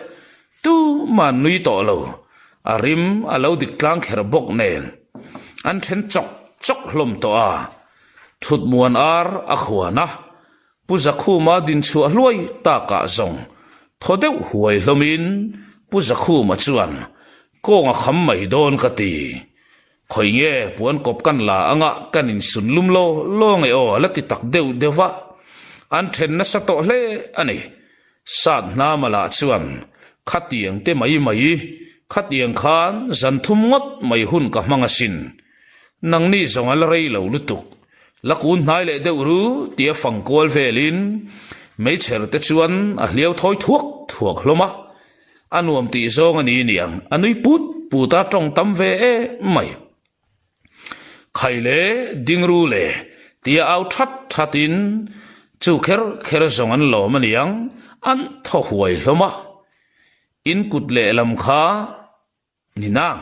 Speaker 1: tu man nui to lo arim alo dik tlang kher bok nen an then chok hlom to a thut muan ar a khwana puza khu ma din chu hloi ta ka zong thodeu huai hlomin puza khu ma chuan ko nga kham mai don ka ti khoi nge puan kop kan la anga kanin sun lum lo nge o lati tak deu dewa an then na sa to hle ani sat na mala chuan khatiang te mai khatiang khan zan thum ngot mai hun ka manga sin nang ni zongal rei lo lutuk lakun nai le de uru tia fangkol velin mei cher te chuan a hliau thoi thuak hloma anuam ti zong ani niang anui puta tong tam ve mai khaile dingru le tia au thatin chu kher zong an lo maniang an tho huai hloma in kut le lam kha ninang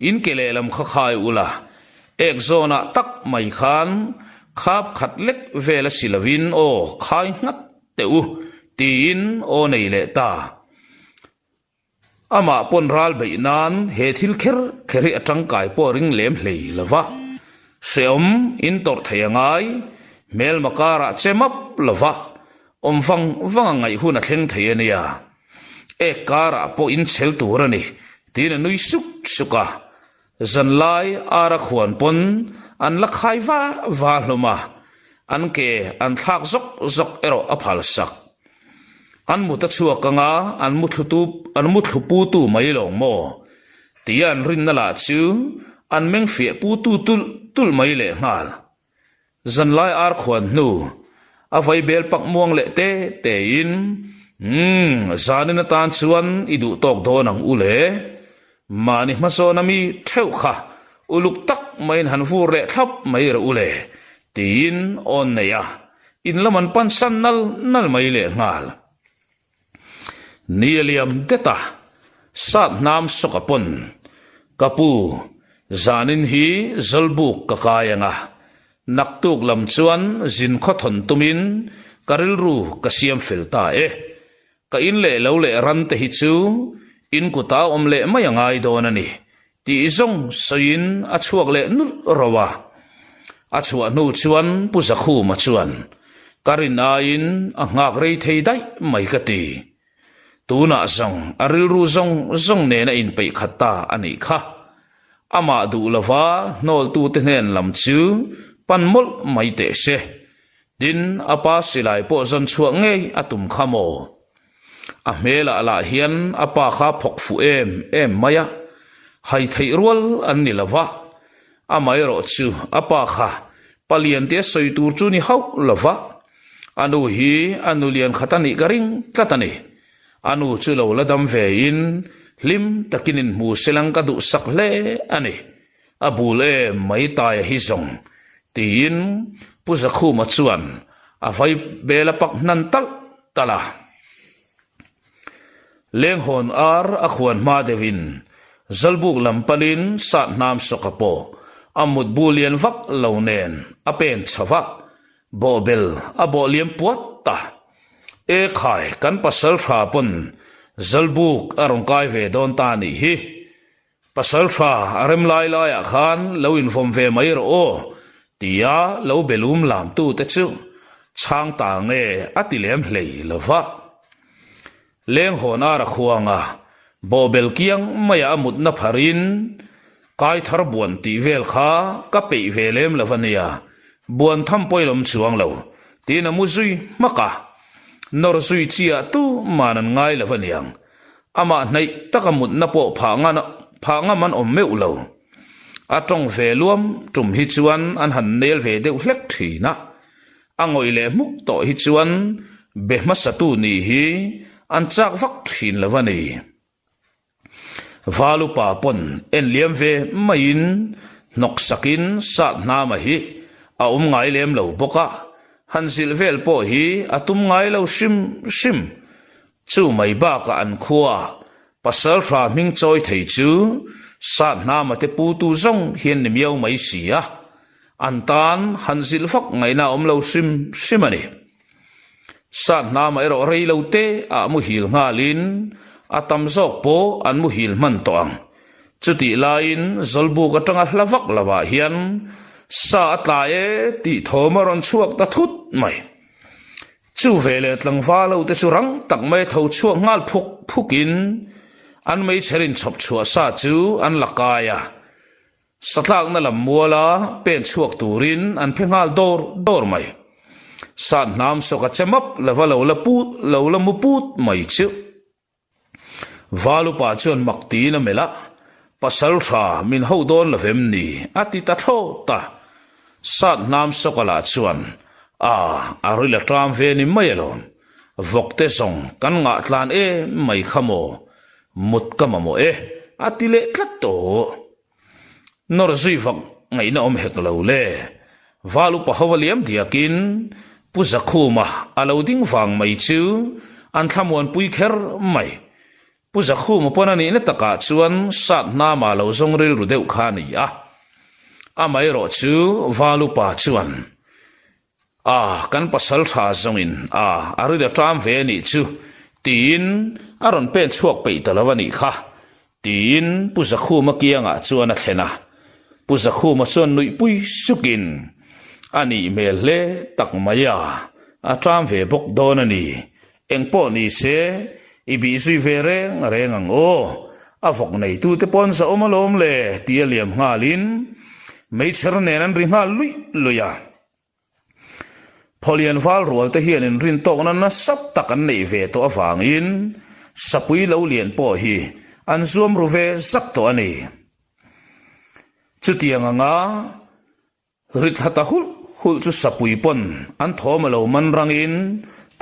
Speaker 1: in ke le lam kha khai ula ek zona tak mai khan khap khat lek vela silavin o khai ngat te u tin o nei le ta ama pon ral be nan he thil kheri atang kai po ring lem hlei lawa seom in tor thayangai mel makara chemap lawa omfang ngai huna thleng thayania ekara po in chel turani tin nui suka zanlai ara khwan pon an lakhai va hloma an ke an thak zok ero aphal sak an muta chua kanga an muthu pu tu mai long mo tian rin na la chu an meng fe pu tu tul mai le ngal zanlai ar khwan nu avai bel pak muang le te in zanin na tan chuan idu tok don ang ule mani maso nami theu kha uluk tak main han fu re thap mai ra ule tin on ne ya in laman pan san nal mai le ngal nialiam deta sat nam sokapon kapu zanin hi zalbuk kakayanga naktuk lam chuan zin khothon tumin karil ru kasiam filta ka in le lo le ran te hi chu in kuta om le mayangai don ani ti zong soin a chuak le nur rawa a chua nu chuan puzakhu ma chuan karin ain a ngak rei thei dai mai ka ti tuna zong aril ru zong ne na in pe khata ani kha ama du lova nol tu te nen lam chu panmol mai te se din apa silai po zon chuak nge atum khamo a mela ala hian apa kha phok fu em maya hai thei rual an ni lova a mai ro chu apa kha palian te soi tur chu ni hau lova anu hi anu lian khatani garing tlatani anu chu lo ladam ve in lim takinin mu selang ka du sak le ani abule mai tai hi zong tin puzakhu ma chuan a vai bela pak nan tal tala leng hon ar a khwan ma devin zalbuk lampalin sat nam sokapo amut bulian vak lonen apen chawa bobel aboliam puat ta e khai kan pasal tha pon zalbuk arong kai ve don ta ni hi pasal tha arem lai lai a khan lo in vom ve mai ro tia lo belum lam tu te chu chang ta nge atilem hlei lova leng hona ra khuanga bobel kiang maya amut na pharin kai thar buan ti vel kha ka pe velem lavania buan tham poilom chuang lo tina muzui maka nor zui chia tu manan ngai lavaniang ama nei takamut na po phanga man om meu lo atong ve luam tum hi chuan an han nel ve deuh hlek thina angoi le muk to hi chuan behma satu ni hi an chak vak thin lavani valu pa pon en liam ve main nok sakin sat na ma hi a ngai lem lo boka han sil vel po hi atum ngai lo sim chu mai ba ka an khuwa pasal ra ming choi thei chu sat na ma te pu tu zong hian ni miau mai sia an tan han sil fak ngai na lo sim ani sat na ma ro rei lo te a mu hil nga lin atam zok po an mu hil man to ang chuti lain zolbu ka tanga hlavak lawa hian sa atla ti thomaron chuak ta thut mai chu vele tlang va lo te churang tak mai tho chuak ngal phukin an mai cherin chop chua sa chu an lakaya satlak na lam muala pen chuak turin an phengal dor mai san nam so ka chamap lava lo la mu put mai chu valu pa chon makti na mela pasal tha min ho don lavem ni ati ta tho ta sat nam sokala chuan arila tram ve ni mayelon vokte song kan nga tlan mai khamo mut kamamo atile tlatto nor zui vak ngai na om hek lo le valu pa hawaliam diakin puzakhuma aloding wang mai chu an thamon pui kher mai puzakhuma ponani na taka chuan sat na ma lo zong ril ru deuh kha ni amai ro chu valu pa chuan kan pasal tha zongin arida tram ve ni chu tin aron pen chuak pe talawani kha tin puzakhuma kianga chuan a thlena puzakhuma chuan nui pui sukin ani mele tak maya atram ve bok don ani engpo ni se ibi sui vere rengang avok nei tu te pon sa omalom le tialiam ngalin mei cherne nan ringa luya polian val rol te hian in rin tok na sap takan nei ve to awangin sapui lo lian po hi an zuam ru ve sak to ani chutianga nga rit hata hul chu sapui pon an thomalo man rangin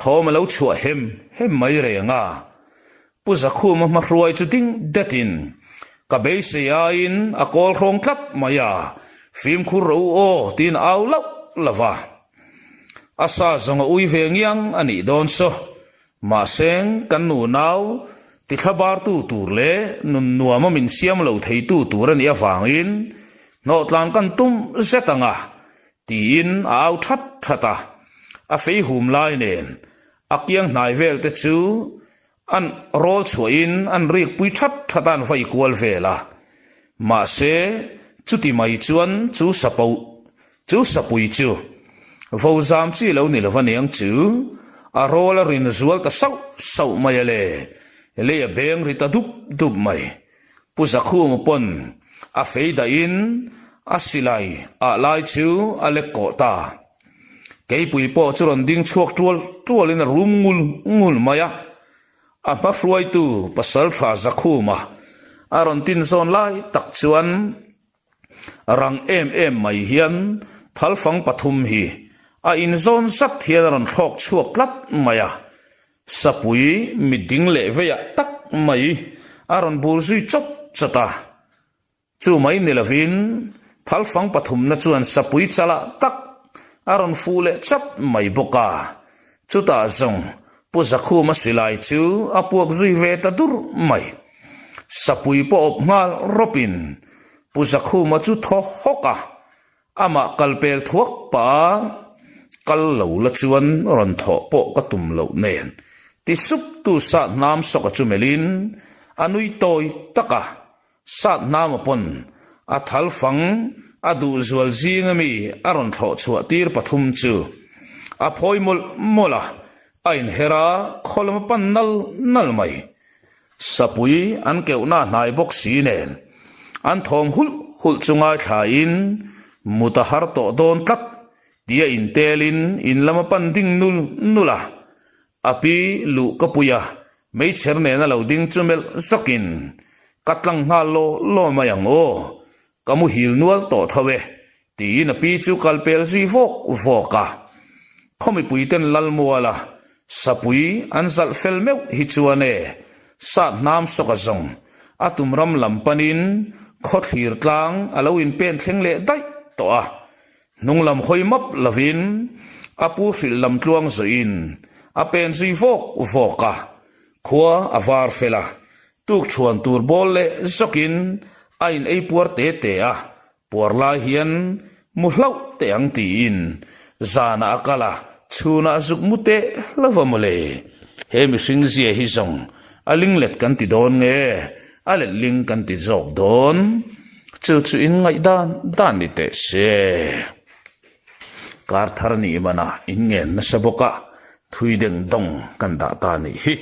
Speaker 1: thô mà lâu chua hem mấy rè nga pu za khu ma ruai chu ding datin ka be se in a kol rong tlat maya phim khu ro o tin au lau lava asa zonga ui ve ngiang ani don so ma seng kan nu nau ti khabar tu tur le nun nuama min siam lo thei tu tur ani awangin no tlan kan tum zetanga tin au that thata a fei hum lai nen akyang nai vel te chu an rol chuin an rik pui that thatan vai kwal vela ma se chuti mai chuan chu sapui chu vo zam chi lo ni lo vaneng chu a rol a rin zual ta sau mai le a beng rita dup mai pu za khu mo pon a fei da in a silai a lai chu a le ko ta kei pui po churon ding chuak tual in a rum ngul maya a pa ruai tu pasal tha za khu ma aron tin zon lai tak chuan rang em mai hian phal fang pathum hi a in zon sat hian ron thok chuak lat maya sapui miding le veya tak mai aron bul zui chop chata chu mai nilavin phal fang pathum na chuan sapui chala tak aron fule chap mai boka chuta zong pu zakhu ma silai chu apuak zui ve ta dur mai sapui po op ngal ropin pu zakhu ma chu tho hoka ama kalpel thuak pa kal lo la chuan ron tho po ka tum lo nen ti sup tu sa nam soka chu melin anui toy taka sa nam pon a thal fang adu zual zingami aron tho chua tir pathum chu a phoi mola ain hera kholm pan nal mai sapui an keuna nai bok si nen an thom hul chunga thain mutahar to don tlak dia intelin in lama pan ding nula api lu kapuya mei cherne na lo ding chumel sakin katlang nga lo mayang o kamu hil nual to thawe ti na pi chu kalpel si voka khomi puiten lalmuala sapui anzal felmeu hi chuane sa nam sokazong atumram lampanin khothir tlang alawin pen thengle dai to a nunglam hoimap lavin apu fil lam tluang zoin apen si voka khua avar fela tuk chuan tur bol le zokin ain ei puar te a puar la hian muhlau te ang tin zana akala chuna zuk mute lavamole he mi sing zia hi zong aling let kan ti don nge ale ling kan ti jok don chu in ngai dan ni te se kar thar ni mana ingen na saboka thui deng dong kan da ta ni hi